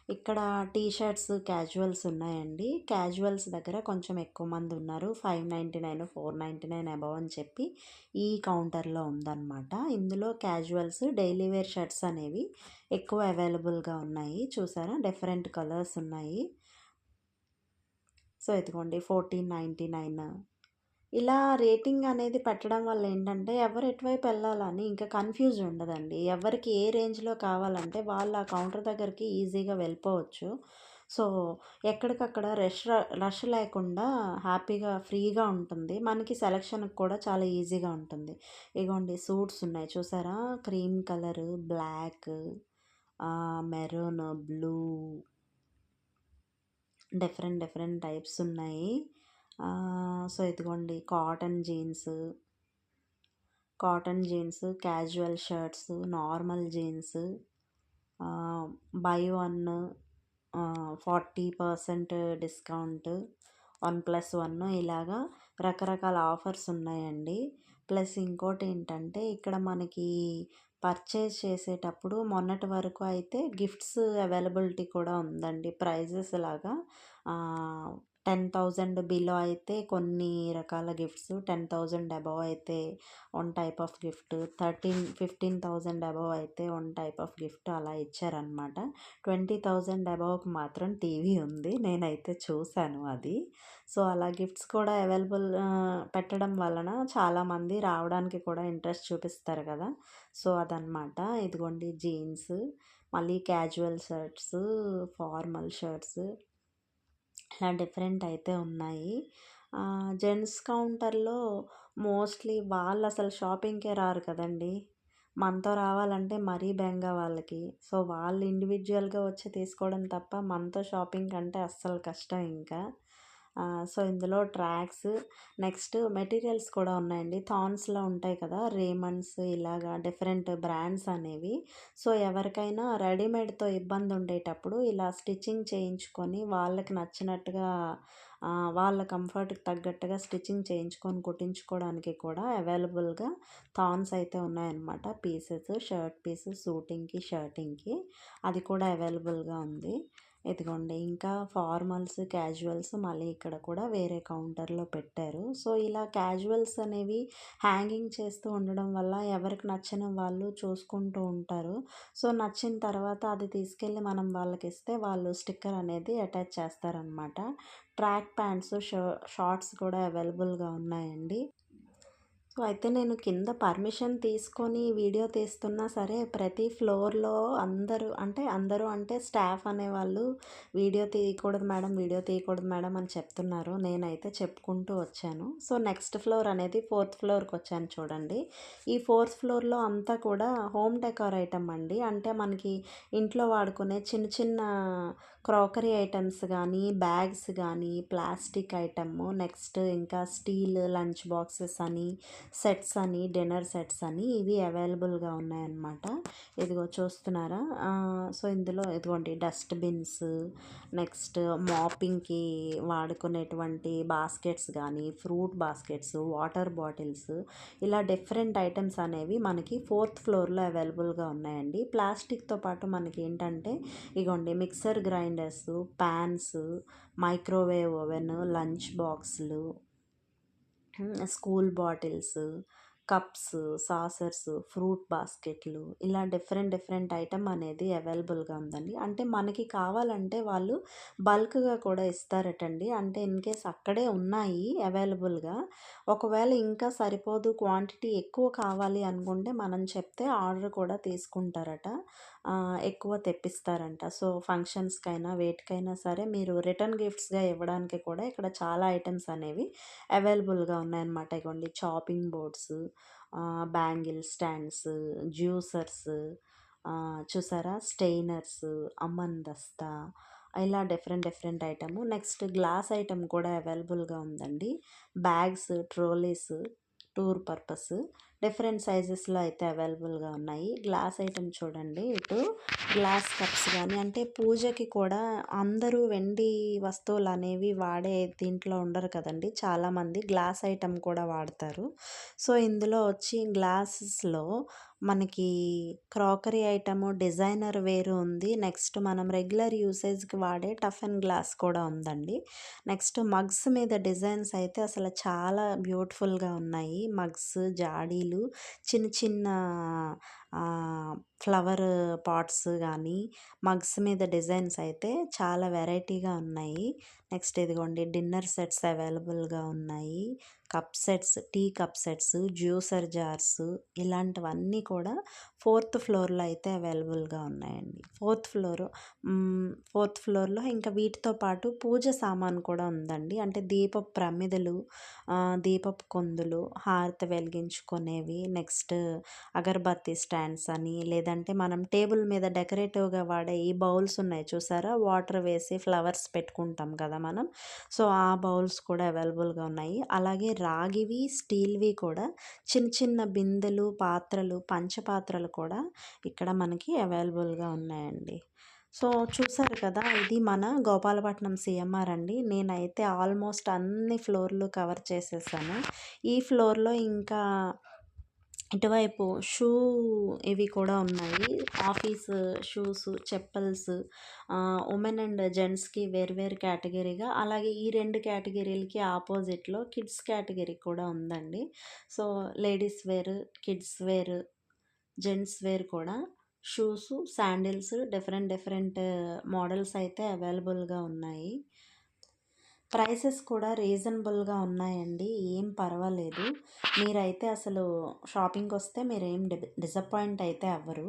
ఇక్కడ టీ షర్ట్స్, క్యాజువల్స్ ఉన్నాయండి. క్యాజువల్స్ దగ్గర కొంచెం ఎక్కువ మంది ఉన్నారు. 599, 499 అబోవ్ అని చెప్పి ఈ కౌంటర్‌లో ఉందన్నమాట. ఇందులో క్యాజువల్స్, డైలీ వేర్ షర్ట్స్ అనేవి ఎక్కువ అవైలబుల్‌గా ఉన్నాయి. చూసారా డిఫరెంట్ కలర్స్ ఉన్నాయి. సో, ఇదిగోండి 1499 ఇలా రేటింగ్ అనేది పెట్టడం వల్ల ఏంటంటే, ఎవరు ఎటువైపు వెళ్ళాలని ఇంకా కన్‌ఫ్యూజ్ ఉండదండి. ఎవరికి ఏ రేంజ్‌లో కావాలంటే వాళ్ళు ఆ కౌంటర్ దగ్గరికి ఈజీగా వెళ్ళిపోవచ్చు. సో, ఎక్కడికక్కడ రష్ లేకుండా హ్యాపీగా, ఫ్రీగా ఉంటుంది. మనకి సెలక్షన్‌కి కూడా చాలా ఈజీగా ఉంటుంది. ఇగోండి సూట్స్ ఉన్నాయి చూసారా? Cream colour, black, maroon, blue, different types ఉన్నాయి. సో, ఇదిగోండి cotton jeans, casual shirts, normal jeans, buy one 40% discount, 1+1 ఇలాగా రకరకాల ఆఫర్స్ ఉన్నాయండి. ప్లస్ ఇంకోటేంటంటే ఇక్కడ మనకి పర్చేజ్ చేసేటప్పుడు మొన్నటి వరకు అయితే గిఫ్ట్స్ అవైలబిలిటీ కూడా ఉందండి. ప్రైజెస్ లాగా 10,000 బిలో అయితే కొన్ని రకాల గిఫ్ట్స్, 10,000 అబోవ్ అయితే one type of gift, 15,000 above అయితే వన్ టైప్ ఆఫ్ గిఫ్ట్ అలా ఇచ్చారనమాట. 20,000 అబోవ్‌కి మాత్రం టీవీ ఉంది. నేనైతే చూసాను అది. సో, అలా గిఫ్ట్స్ కూడా పెట్టడం వలన చాలామంది రావడానికి కూడా ఇంట్రెస్ట్ చూపిస్తారు కదా! సో, అదనమాట. ఇదిగోండి జీన్స్, మళ్ళీ క్యాజువల్ షర్ట్స్, ఫార్మల్ షర్ట్స్ ఇలా డిఫరెంట్ అయితే ఉన్నాయి. జెంట్స్ కౌంటర్‌లో మోస్ట్‌లీ వాళ్ళసలు షాపింగ్‌కే రారు కదండీ! మనతో రావాలంటే మరీ బెంగ వాళ్ళకి. సో, వాళ్ళు ఇండివిడ్యువల్‌గా వచ్చి తీసుకోవడం తప్ప మనతో షాపింగ్ అంటే అస్సలు కష్టం ఇంకా. సో, ఇందులో ట్రాక్స్, నెక్స్ట్ మెటీరియల్స్ కూడా ఉన్నాయండి. థాన్స్‌లో ఉంటాయి కదా! రేమండ్స్ ఇలాగా డిఫరెంట్ బ్రాండ్స్ అనేవి. సో, ఎవరికైనా రెడీమేడ్‌తో ఇబ్బంది ఉండేటప్పుడు ఇలా స్టిచ్చింగ్ చేయించుకొని వాళ్ళకి నచ్చినట్టుగా వాళ్ళ కంఫర్ట్‌కి తగ్గట్టుగా స్టిచ్చింగ్ చేయించుకొని కుట్టించుకోవడానికి కూడా అవైలబుల్‌గా థాన్స్ అయితే ఉన్నాయన్నమాట. షర్ట్ పీస్ సూటింగ్‌కి, షర్టింగ్‌కి అది కూడా అవైలబుల్‌గా ఉంది. ఇదిగోండి ఇంకా ఫార్మల్స్, క్యాజువల్స్ మళ్ళీ ఇక్కడ కూడా వేరే కౌంటర్‌లో పెట్టారు. సో, ఇలా క్యాజువల్స్ అనేవి హ్యాంగింగ్ చేస్తూ ఉండడం వల్ల ఎవరికి నచ్చిన వాళ్ళు చూసుకుంటూ ఉంటారు. సో, నచ్చిన తర్వాత అది తీసుకెళ్ళి మనం వాళ్ళకిస్తే వాళ్ళు స్టిక్కర్ అనేది అటాచ్ చేస్తారనమాట. ట్రాక్ ప్యాంట్స్, షార్ట్స్ కూడా అవైలబుల్‌గా ఉన్నాయండి. సో, అయితే నేను కింద పర్మిషన్ తీసుకొని వీడియో తీస్తున్నా సరే, ప్రతి ఫ్లోర్‌లో అందరూ అంటే స్టాఫ్ అనేవాళ్ళు వీడియో తీయకూడదు మేడం అని చెప్తున్నారు. నేనైతే చెప్పుకుంటూ వచ్చాను. సో, నెక్స్ట్ ఫ్లోర్ అనేది ఫోర్త్ ఫ్లోర్‌కొచ్చాను చూడండి. ఈ ఫోర్త్ ఫ్లోర్‌లో అంతా కూడా హోమ్ డెకార్ ఐటెమ్ అండి. అంటే మనకి ఇంట్లో వాడుకునే చిన్న చిన్న క్రాకరీ ఐటెమ్స్ గానీ, బ్యాగ్స్ గానీ, ప్లాస్టిక్ ఐటెము, నెక్స్ట్ ఇంకా స్టీల్ లంచ్ బాక్సెస్ అని, సెట్స్ అని, డిన్నర్ సెట్స్ అని ఇవి అవైలబుల్‌గా ఉన్నాయన్నమాట. ఇదిగో చూస్తున్నారా? సో, ఇందులో ఇదిగోండి డస్ట్‌బిన్స్, నెక్స్ట్ మాపింగ్‌కి వాడుకునేటువంటి బాస్కెట్స్ గానీ, ఫ్రూట్ బాస్కెట్స్, వాటర్ బాటిల్స్ ఇలా డిఫరెంట్ ఐటెమ్స్ అనేవి మనకి ఫోర్త్ ఫ్లోర్‌లో అవైలబుల్‌గా ఉన్నాయండి. ప్లాస్టిక్‌తో పాటు మనకేంటంటే ఇగోండి mixer grinders, pans, microwave oven, lunch బాక్సులు, school bottles, cups, saucers, fruit బాస్కెట్లు ఇలా డిఫరెంట్ ఐటెమ్ అనేది అవైలబుల్‌గా ఉందండి. అంటే మనకి కావాలంటే వాళ్ళు బల్క్‌గా కూడా ఇస్తారటండి. అంటే ఇన్‌కేస్ అక్కడే ఉన్నాయి అవైలబుల్‌గా. ఒకవేళ ఇంకా సరిపోదు క్వాంటిటీ ఎక్కువ కావాలి అనుకుంటే మనం చెప్తే ఆర్డర్ కూడా తీసుకుంటారట. ఎక్కువ తెప్పిస్తారంట. సో, ఫంక్షన్స్‌కైనా వేటికైనా సరే మీరు రిటర్న్ గిఫ్ట్స్‌గా ఇవ్వడానికి కూడా ఇక్కడ చాలా ఐటెమ్స్ అనేవి అవైలబుల్‌గా ఉన్నాయన్నమాట. ఇగోండి chopping boards, bangle stands, juicers, చూసారా? స్టెయినర్స్, అమ్మన్ దస్తా ఇలా different item. Next glass item కూడా అవైలబుల్‌గా ఉందండి. బ్యాగ్స్, ట్రోలీస్, టూర్ పర్పస్ డిఫరెంట్ సైజెస్‌లో అయితే అవైలబుల్‌గా ఉన్నాయి. గ్లాస్ ఐటెమ్ చూడండి ఇటు గ్లాస్ కప్స్ గానీ, అంటే పూజకి కూడా అందరూ వెండి వస్తువులనేవి వాడే దీంట్లో ఉండరు కదండీ! చాలామంది గ్లాస్ ఐటెమ్ కూడా వాడతారు. సో, ఇందులో వచ్చి గ్లాసెస్‌లో మనకి క్రాకరీ ఐటెము, డిజైనర్ వేరు ఉంది. నెక్స్ట్ మనం రెగ్యులర్ యూసేజ్‌కి వాడే టఫ్ అండ్ గ్లాస్ కూడా ఉందండి. నెక్స్ట్ మగ్స్ మీద డిజైన్స్ అయితే అసలు చాలా బ్యూటిఫుల్‌గా ఉన్నాయి. మగ్స్, జాడీలు, చిన్న చిన్న ఫ్లవర్ పాట్స్ గానీ, మగ్స్ మీద డిజైన్స్ అయితే చాలా వెరైటీగా ఉన్నాయి. నెక్స్ట్ ఇదిగోండి డిన్నర్ సెట్స్ అవైలబుల్‌గా ఉన్నాయి. Cup sets, tea cup sets, juicer jars ఇలాంటివన్నీ కూడా ఫోర్త్ ఫ్లోర్‌లో అయితే అవైలబుల్‌గా ఉన్నాయండి. ఫోర్త్ ఫ్లోర్‌లో ఇంకా వీటితో పాటు పూజ సామాను కూడా ఉందండి. అంటే దీపపు ప్రమిదలు, దీపపు కుందులు, హారతి వెలిగించుకునేవి, నెక్స్ట్ అగరబత్తి స్టాండ్స్ అని, లేదంటే మనం టేబుల్ మీద డెకరేటివ్‌గా వాడే ఈ బౌల్స్ ఉన్నాయి చూసారా? వాటర్ వేసి ఫ్లవర్స్ పెట్టుకుంటాం కదా మనం. సో, ఆ బౌల్స్ కూడా అవైలబుల్‌గా ఉన్నాయి. అలాగే రాగివి, స్టీల్‌వి కూడా చిన్న చిన్న బిందెలు, పాత్రలు, పంచపాత్రలు కూడా ఇక్కడ మనకి అవైలబుల్‌గా ఉన్నాయండి. సో, చూసారు కదా! ఇది మన గోపాలపట్నం సీఎంఆర్ అండి. నేనైతే ఆల్మోస్ట్ అన్ని ఫ్లోర్‌లు కవర్ చేసేసాను. ఈ ఫ్లోర్‌లో ఇంకా ఇటువైపు ఇవి కూడా ఉన్నాయి. Office shoes, chappals, women and జెంట్స్‌కి వేరు కేటగిరీగా, అలాగే ఈ 2 కేటగిరీలకి ఆపోజిట్‌లో కిడ్స్ కేటగిరీ కూడా ఉందండి. So, ladies wear, kids wear, gents wear కూడా షూసు, శాండిల్స్ డిఫరెంట్ మోడల్స్ అయితే అవైలబుల్‌గా ఉన్నాయి. ప్రైసెస్ కూడా రీజనబుల్‌గా ఉన్నాయండి. ఏం పర్వాలేదు. మీరైతే అసలు షాపింగ్‌కొస్తే మీరేం డిసప్పాయింట్ అయితే అవ్వరు.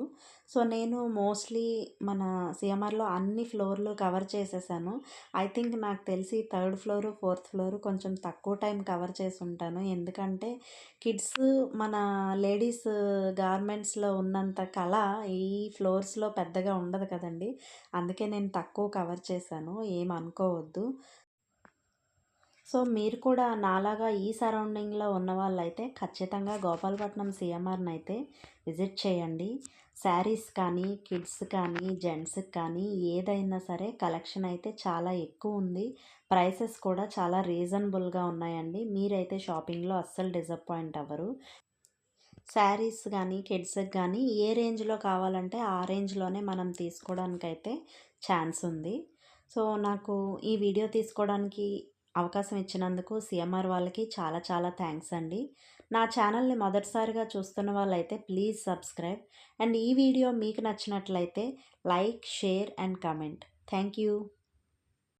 సో, నేను మోస్ట్‌లీ మన సీఎంఆర్‌లో అన్ని ఫ్లోర్‌లు కవర్ చేసేసాను. ఐ థింక్ నాకు తెలిసి థర్డ్ ఫ్లోరు, ఫోర్త్ ఫ్లోరు కొంచెం తక్కువ టైం కవర్ చేసుంటాను. ఎందుకంటే కిడ్స్, మన లేడీస్ గార్మెంట్స్‌లో ఉన్నంత కళ ఈ ఫ్లోర్స్‌లో పెద్దగా ఉండదు కదండీ! అందుకే నేను తక్కువ కవర్ చేశాను. ఏమనుకోవద్దు. సో, మీరు కూడా నాలాగా ఈ సరౌండింగ్‌లో ఉన్నవాళ్ళైతే ఖచ్చితంగా గోపాలపట్నం సీఎంఆర్‌నైతే విజిట్ చేయండి. శారీస్ కానీ, కిడ్స్ కానీ, జెంట్స్‌కి కానీ ఏదైనా సరే కలెక్షన్ అయితే చాలా ఎక్కువుంది. ప్రైసెస్ కూడా చాలా రీజనబుల్‌గా ఉన్నాయండి. మీరైతే షాపింగ్‌లో అస్సలు డిసప్పాయింట్ అవ్వరు. శారీస్ గానీ, కిడ్స్‌కి గానీ ఏ రేంజ్‌లో కావాలంటే ఆ రేంజ్‌లోనే మనం తీసుకోవడానికైతే ఛాన్స్ ఉంది. సో, నాకు ఈ వీడియో తీసుకోవడానికి అవకాశం ఇచ్చినందుకు సీఎంఆర్ వాళ్ళకి చాలా చాలా థ్యాంక్స్ అండి. నా ఛానల్‌ని మొదటిసారిగా చూస్తున్న వాళ్ళైతే ప్లీజ్ సబ్స్క్రైబ్. అండ్ ఈ వీడియో మీకు నచ్చినట్లయితే like, share and comment. Thank you.